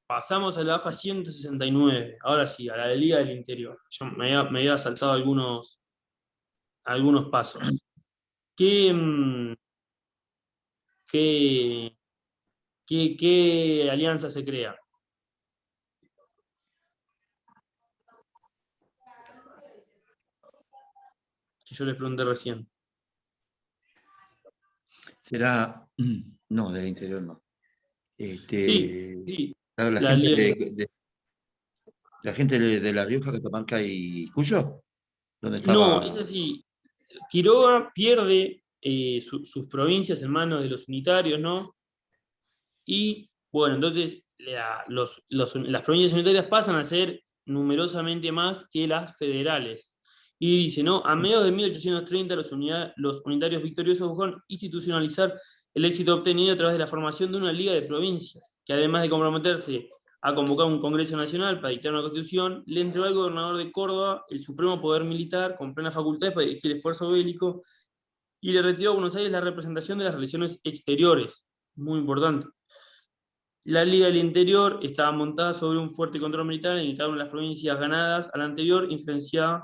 pasamos a la hoja 169, ahora sí, a la Liga del Interior. Yo me había saltado algunos pasos. ¿Qué alianza se crea? Que yo les pregunté recién. Será, no, del interior no. Sí, claro, la gente de La Rioja, Catamarca y Cuyo, donde no, estaba. es así. Quiroga pierde sus provincias en manos de los unitarios, ¿no? Y bueno, entonces las provincias unitarias pasan a ser numerosamente más que las federales. Y dice, ¿no? A mediados de 1830 los unitarios victoriosos buscaron institucionalizar el éxito obtenido a través de la formación de una liga de provincias, que además de comprometerse a convocar un Congreso Nacional para dictar una constitución, le entregó al gobernador de Córdoba el supremo poder militar con plenas facultades para dirigir el esfuerzo bélico y le retiró a Buenos Aires la representación de las relaciones exteriores. Muy importante. La Liga del Interior estaba montada sobre un fuerte control militar en cada una de las provincias ganadas a la anterior influencia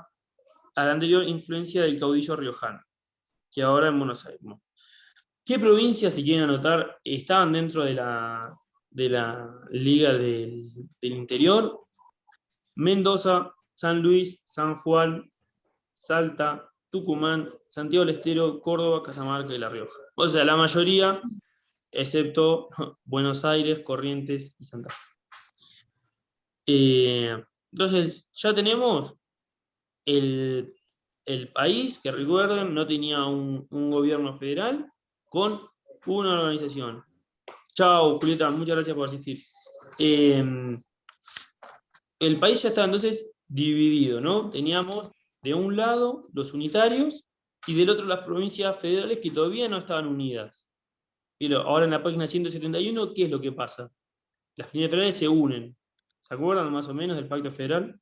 del caudillo riojano, que ahora en Buenos Aires. ¿Qué provincias, si quieren anotar, estaban dentro de la Liga del Interior? Mendoza, San Luis, San Juan, Salta, Tucumán, Santiago del Estero, Córdoba, Cajamarca y La Rioja. O sea, la mayoría, excepto Buenos Aires, Corrientes y Santa Fe. Entonces, ya tenemos el país, que recuerden, no tenía un gobierno federal con una organización. Chao, Julieta, muchas gracias por asistir. El país ya estaba entonces dividido, ¿no? Teníamos de un lado los unitarios y del otro las provincias federales que todavía no estaban unidas. Pero ahora en la página 171, ¿qué es lo que pasa? Las provincias federales se unen. ¿Se acuerdan más o menos del Pacto Federal?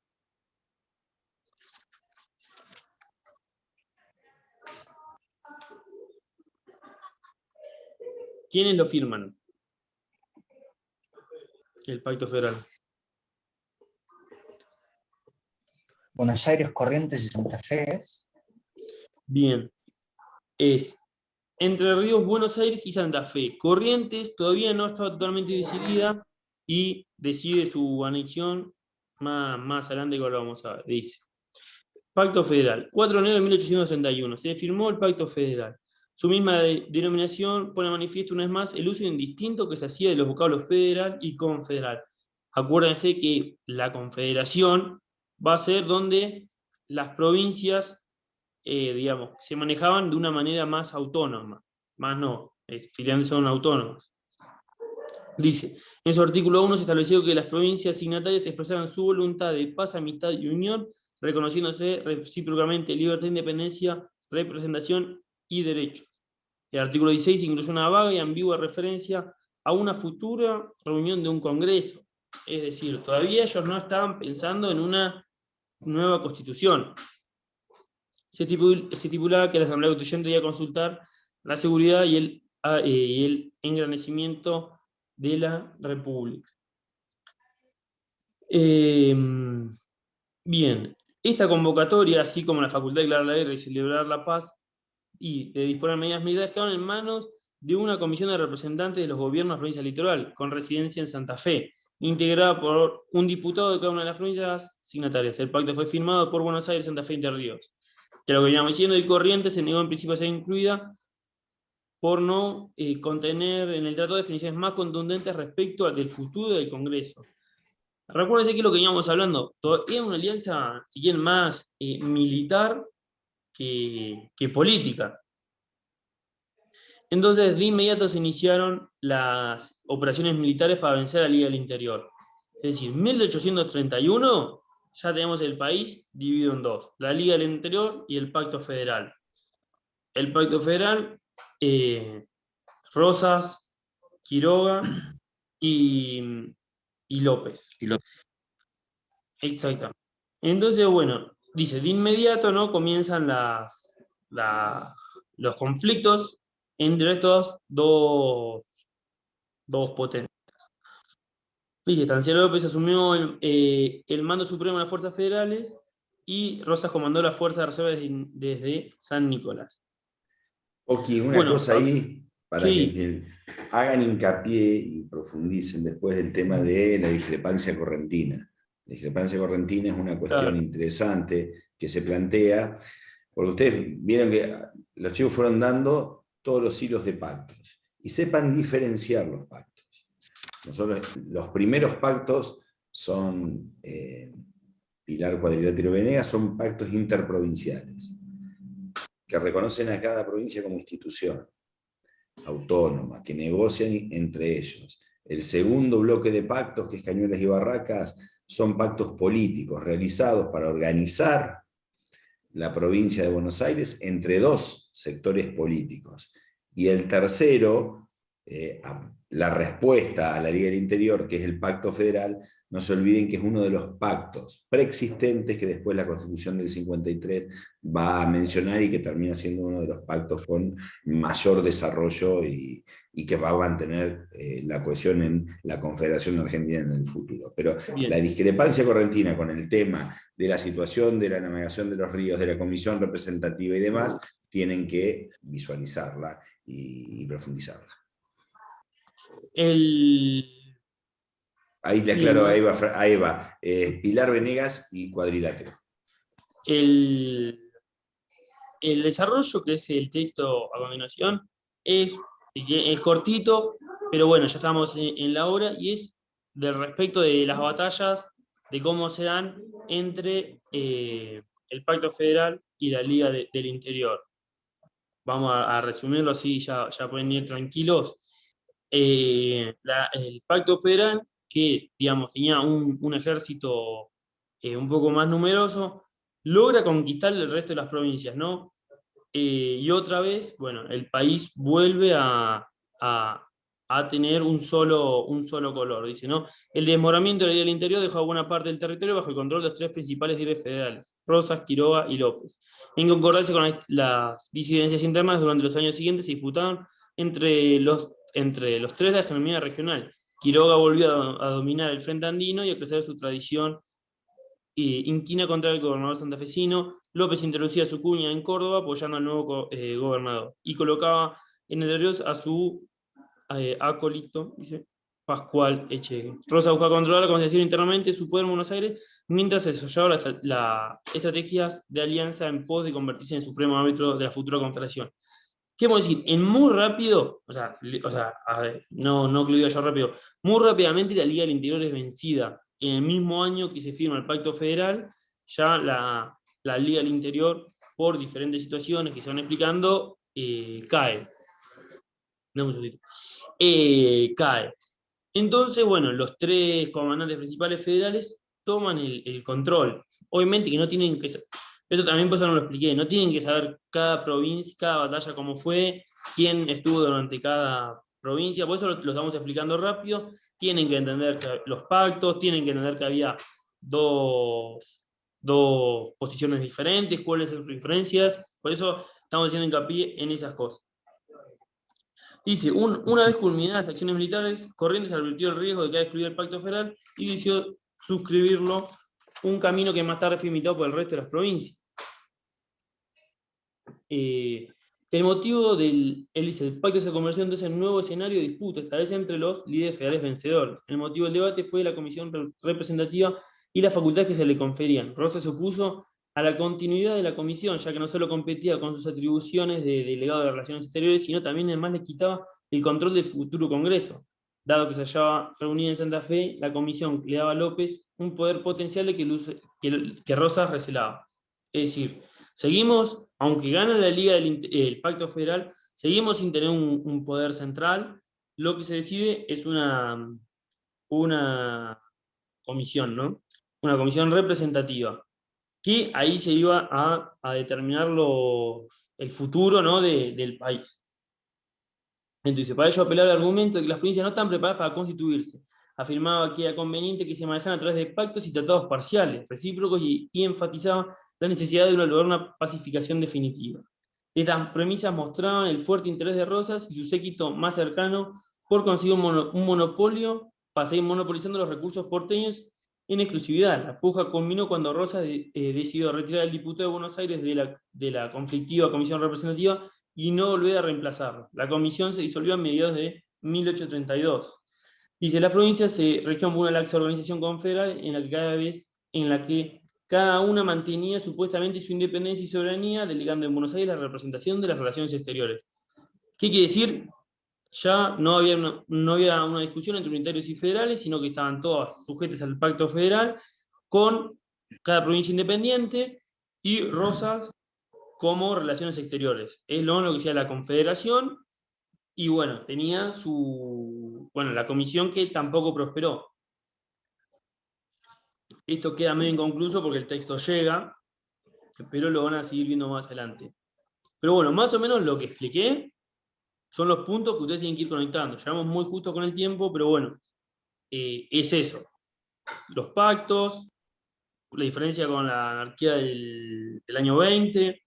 ¿Quiénes lo firman? El Pacto Federal. Buenos Aires, Corrientes y Santa Fe es. Bien. Es Entre Ríos, Buenos Aires y Santa Fe. Corrientes todavía no estaba totalmente decidida y decide su anexión más adelante que lo vamos a ver. Dice. Pacto Federal. 4 de enero de 1861. Se firmó el Pacto Federal. Su misma denominación pone a manifiesto una vez más el uso indistinto que se hacía de los vocablos federal y confederal. Acuérdense que la confederación va a ser donde las provincias, digamos, se manejaban de una manera más autónoma. Más no, finalmente son autónomas. Dice, en su artículo 1 se estableció que las provincias signatarias expresaban su voluntad de paz, amistad y unión, reconociéndose recíprocamente libertad, independencia, representación y derecho. El artículo 16 incluye una vaga y ambigua referencia a una futura reunión de un congreso. Es decir, todavía ellos no estaban pensando en una nueva constitución. Se estipulaba que la Asamblea Constituyente debía consultar la seguridad y el engrandecimiento de la República. Bien, Esta convocatoria, así como la facultad de declarar la guerra y celebrar la paz y de disponer medidas militares, quedaron en manos de una comisión de representantes de los gobiernos de la provincia litoral, con residencia en Santa Fe, integrada por un diputado de cada una de las provincias signatarias. El pacto fue firmado por Buenos Aires, Santa Fe y Entre Ríos. Que lo que veníamos diciendo, y Corrientes se negó en principio a ser incluida por no contener en el tratado definiciones más contundentes respecto del futuro del Congreso. Recuérdense que lo que veníamos hablando, es una alianza, si quieren, más militar que política. Entonces, de inmediato se iniciaron las operaciones militares para vencer a la Liga del Interior. Es decir, en 1831 ya tenemos el país dividido en dos, la Liga del Interior y el Pacto Federal. El Pacto Federal, Rosas, Quiroga y López. Exactamente. Entonces, bueno, dice, de inmediato, ¿no?, comienzan los conflictos entre estos dos potencias. Dice, Tancelo López asumió el mando supremo de las fuerzas federales y Rosas comandó las fuerzas de reserva desde San Nicolás. Ok, una cosa ahí, para que hagan hincapié y profundicen después del tema de la discrepancia correntina. La discrepancia correntina es una cuestión interesante que se plantea, porque ustedes vieron que los chicos fueron dando todos los hilos de pactos, y sepan diferenciar los pactos. Nosotros, los primeros pactos son, Pilar, Cuadrilátero, Venegas, son pactos interprovinciales, que reconocen a cada provincia como institución autónoma, que negocian entre ellos. El segundo bloque de pactos, que es Cañuelas y Barracas, son pactos políticos realizados para organizar la provincia de Buenos Aires entre dos sectores políticos. Y el tercero, la respuesta a la Liga del Interior, que es el Pacto Federal, no se olviden que es uno de los pactos preexistentes que después la Constitución del 53 va a mencionar y que termina siendo uno de los pactos con mayor desarrollo y que va a mantener la cohesión en la Confederación Argentina en el futuro. Pero la discrepancia correntina con el tema de la situación de la navegación de los ríos, de la comisión representativa y demás, tienen que visualizarla y profundizarla. Ahí le aclaro a Eva, Pilar, Venegas y Cuadrilátero. El desarrollo, que es el texto a continuación, es cortito, pero bueno, ya estamos en la hora, y es del respecto de las batallas, de cómo se dan entre el Pacto Federal y la Liga del Interior. Vamos a resumirlo así, ya pueden ir tranquilos. El Pacto Federal, que digamos, tenía un ejército un poco más numeroso, logra conquistar el resto de las provincias, ¿no? Y otra vez, bueno, el país vuelve a tener un solo color, dice, ¿no? El desmoramiento de la Liga del Interior dejó a buena parte del territorio bajo el control de los tres principales líderes federales, Rosas, Quiroga y López. En concordancia con las disidencias internas, durante los años siguientes se disputaban entre los tres la hegemonía regional. Quiroga volvió a dominar el frente andino y a crecer su tradición inquina contra el gobernador santafesino. López introducía su cuña en Córdoba apoyando al nuevo gobernador y colocaba en el río a su acólito, dice, Pascual Echegui. Rosa buscaba controlar la concepción internamente su poder en Buenos Aires mientras se desarrollaba las estrategias de alianza en pos de convertirse en el supremo árbitro de la futura confederación. ¿Qué vamos a decir? En muy rápido, a ver, no que lo diga yo rápido, muy rápidamente la Liga del Interior es vencida. En el mismo año que se firma el Pacto Federal, ya la Liga del Interior, por diferentes situaciones que se van explicando, cae. Dame un segundito. Cae. Entonces, bueno, los tres comandantes principales federales toman el control. Obviamente que no tienen que... Esto también por eso no lo expliqué, no tienen que saber cada provincia, cada batalla cómo fue, quién estuvo durante cada provincia, por eso lo estamos explicando rápido. Tienen que entender los pactos, tienen que entender que había dos posiciones diferentes, cuáles son sus diferencias, por eso estamos haciendo hincapié en esas cosas. Dice, una vez culminadas las acciones militares, Corrientes advirtió el riesgo de quedar excluido el Pacto Federal y decidió suscribirlo un camino que más tarde fue imitado por el resto de las provincias. El motivo él dice, el pacto se convirtió entonces en un nuevo escenario de disputa, esta vez entre los líderes federales vencedores. El motivo del debate fue la comisión representativa y las facultades que se le conferían. Rosas se opuso a la continuidad de la comisión, ya que no solo competía con sus atribuciones de delegado de Relaciones Exteriores, sino también además le quitaba el control del futuro Congreso. Dado que se hallaba reunida en Santa Fe, la comisión le daba a López un poder potencial de que Rosas recelaba. Es decir, seguimos, aunque gana la Liga el Pacto Federal, seguimos sin tener un poder central. Lo que se decide es una comisión, ¿no? Una comisión representativa, que ahí se iba a determinar el futuro, ¿no? del país. Entonces, para ello apelaba al argumento de que las provincias no están preparadas para constituirse. Afirmaba que era conveniente que se manejaran a través de pactos y tratados parciales, recíprocos, y enfatizaba la necesidad de lograr una pacificación definitiva. Estas premisas mostraban el fuerte interés de Rosas y su séquito más cercano por conseguir un monopolio para seguir monopolizando los recursos porteños en exclusividad. La puja culminó cuando Rosas decidió retirar al diputado de Buenos Aires de la conflictiva comisión representativa y no volver a reemplazarlo. La comisión se disolvió a mediados de 1832. Dice, las provincias se regían por una laxa organización confederal en la que cada una mantenía supuestamente su independencia y soberanía, delegando en Buenos Aires la representación de las relaciones exteriores. ¿Qué quiere decir? Ya no había una discusión entre unitarios y federales, sino que estaban todas sujetas al pacto federal, con cada provincia independiente y Rosas como relaciones exteriores. Es lo que decía la Confederación, y bueno, tenía la comisión que tampoco prosperó. Esto queda medio inconcluso porque el texto llega, pero lo van a seguir viendo más adelante. Pero bueno, más o menos lo que expliqué son los puntos que ustedes tienen que ir conectando. Llevamos muy justo con el tiempo, pero bueno, es eso. Los pactos, la diferencia con la anarquía del año 20,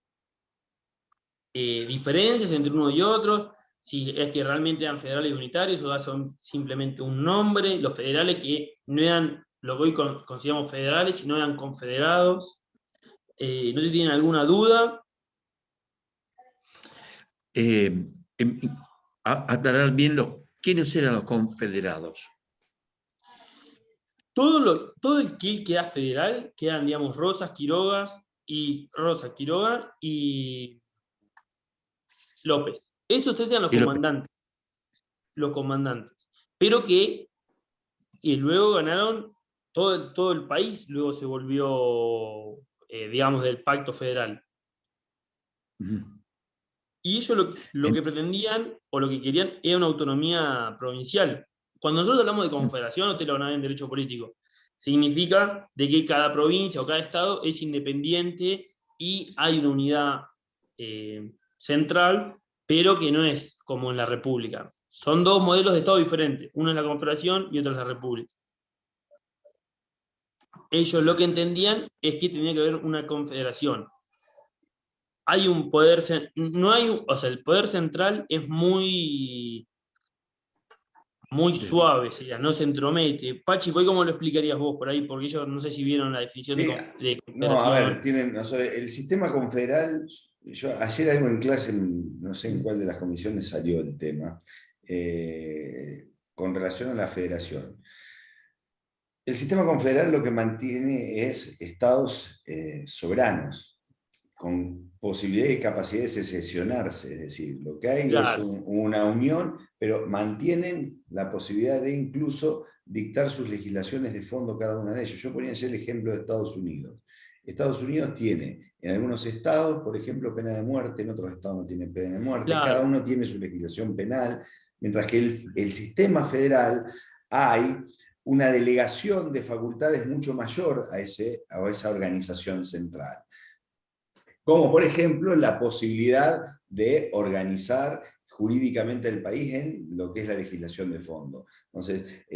diferencias entre uno y otro, si es que realmente eran federales y unitarios o son simplemente un nombre, los federales que no eran lo que hoy consideramos federales, sino eran confederados. No sé si tienen alguna duda. Aclarar bien quiénes eran los confederados. Todo el que queda federal, quedan, digamos, Rosas, Quiroga y López. Estos tres eran los comandantes. Pero que luego ganaron todo el país, luego se volvió, digamos, del pacto federal. Y ellos lo que pretendían, o lo que querían, era una autonomía provincial. Cuando nosotros hablamos de confederación, ustedes lo van a ver en derecho político, significa de que cada provincia o cada estado es independiente y hay una unidad central, pero que no es como en la república. Son dos modelos de estado diferentes, uno es la confederación y otro es la república. Ellos lo que entendían es que tenía que haber una confederación. Hay un poder, el poder central es muy suave, no se entromete. Pachi, ¿cómo lo explicarías vos por ahí? Porque yo no sé si vieron la definición de confederación. No, a ver, el sistema confederal, ayer algo en clase, no sé en cuál de las comisiones salió el tema, con relación a la federación. El sistema confederal lo que mantiene es estados soberanos, con posibilidad y capacidad de secesionarse, es decir, lo que hay es una unión, pero mantienen la posibilidad de incluso dictar sus legislaciones de fondo cada una de ellos. Yo ponía ayer el ejemplo de Estados Unidos. Estados Unidos tiene, en algunos estados, por ejemplo, pena de muerte, en otros estados no tiene pena de muerte, cada uno tiene su legislación penal, mientras que el sistema federal hay una delegación de facultades mucho mayor a esa organización central. Como por ejemplo la posibilidad de organizar jurídicamente el país en lo que es la legislación de fondo. Entonces,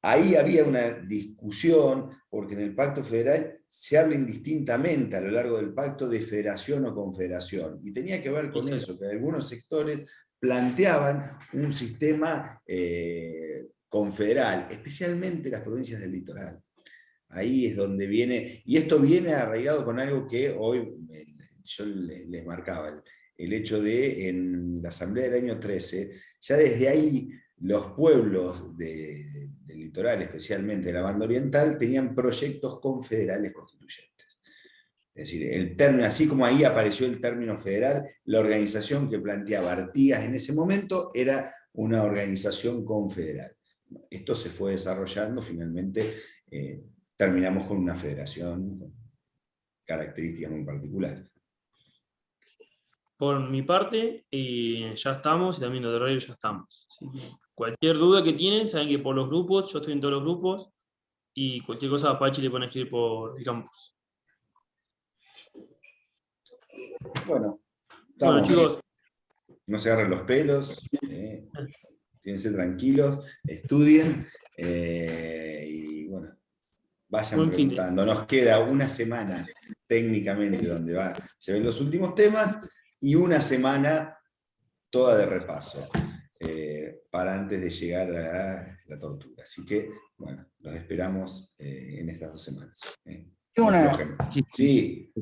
ahí había una discusión, porque en el Pacto Federal se habla indistintamente a lo largo del pacto de federación o confederación, y tenía que ver con eso, que algunos sectores planteaban un sistema confederal, especialmente las provincias del litoral. Ahí es donde viene, y esto viene arraigado con algo que hoy yo les marcaba, el hecho de en la Asamblea del año 13, ya desde ahí los pueblos del litoral, especialmente de la banda oriental, tenían proyectos confederales constituyentes. Es decir, el término, así como ahí apareció el término federal, la organización que planteaba Artigas en ese momento era una organización confederal. Esto se fue desarrollando, finalmente terminamos con una federación con características muy particulares. Por mi parte, ya estamos, y también los de horario ya estamos. Así que cualquier duda que tienen, saben que por los grupos, yo estoy en todos los grupos, y cualquier cosa a Pachi le pueden escribir por el campus. Bueno, Bueno, chicos. No se agarren los pelos, quédense tranquilos, estudien, y bueno, vayan preguntando. Nos queda una semana técnicamente donde se ven los últimos temas, y una semana toda de repaso, para antes de llegar a la tortura. Así que, bueno, los esperamos en estas 2 semanas. Sí,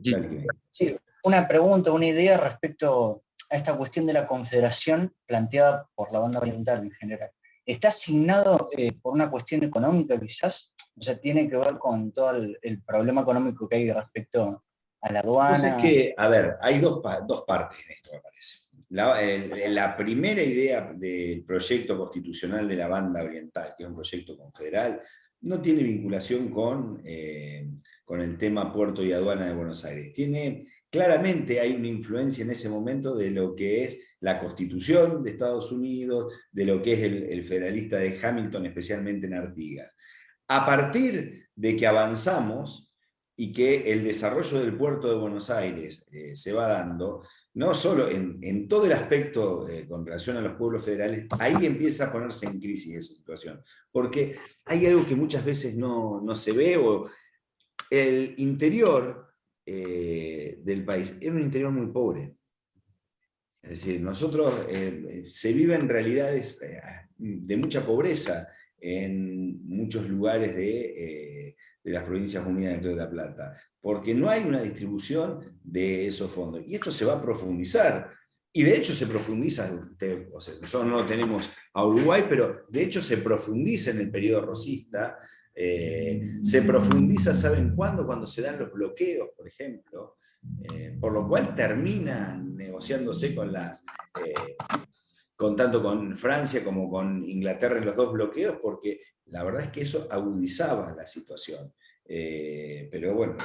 una pregunta, una idea respecto a esta cuestión de la confederación planteada por la banda oriental en general. ¿Está asignado por una cuestión económica quizás? O sea, ¿tiene que ver con todo el problema económico que hay respecto a la aduana? Pues es que, a ver, hay dos partes en esto, me parece. La primera idea del proyecto constitucional de la banda oriental, que es un proyecto confederal, no tiene vinculación con el tema puerto y aduana de Buenos Aires. Claramente hay una influencia en ese momento de lo que es la Constitución de Estados Unidos, de lo que es el federalista de Hamilton, especialmente en Artigas. A partir de que avanzamos y que el desarrollo del puerto de Buenos Aires se va dando, no solo en todo el aspecto con relación a los pueblos federales, ahí empieza a ponerse en crisis esa situación. Porque hay algo que muchas veces no se ve, o el interior del país era un interior muy pobre. Es decir, nosotros se viven realidades de mucha pobreza en muchos lugares de las provincias unidas del Río de la Plata, porque no hay una distribución de esos fondos. Y esto se va a profundizar. Y de hecho se profundiza, o sea, nosotros no tenemos a Uruguay, pero de hecho se profundiza en el periodo rosista. Se profundiza, ¿saben cuándo? Cuando se dan los bloqueos, por ejemplo, por lo cual terminan negociándose tanto con Francia como con Inglaterra en los 2 bloqueos, porque la verdad es que eso agudizaba la situación. Pero bueno,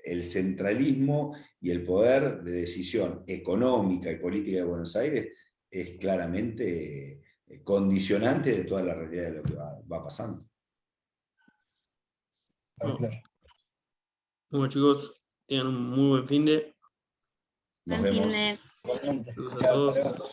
el centralismo y el poder de decisión económica y política de Buenos Aires es claramente condicionante de toda la realidad de lo que va pasando. Bueno, chicos, tengan un muy buen fin de. Nos vemos. Saludos a todos.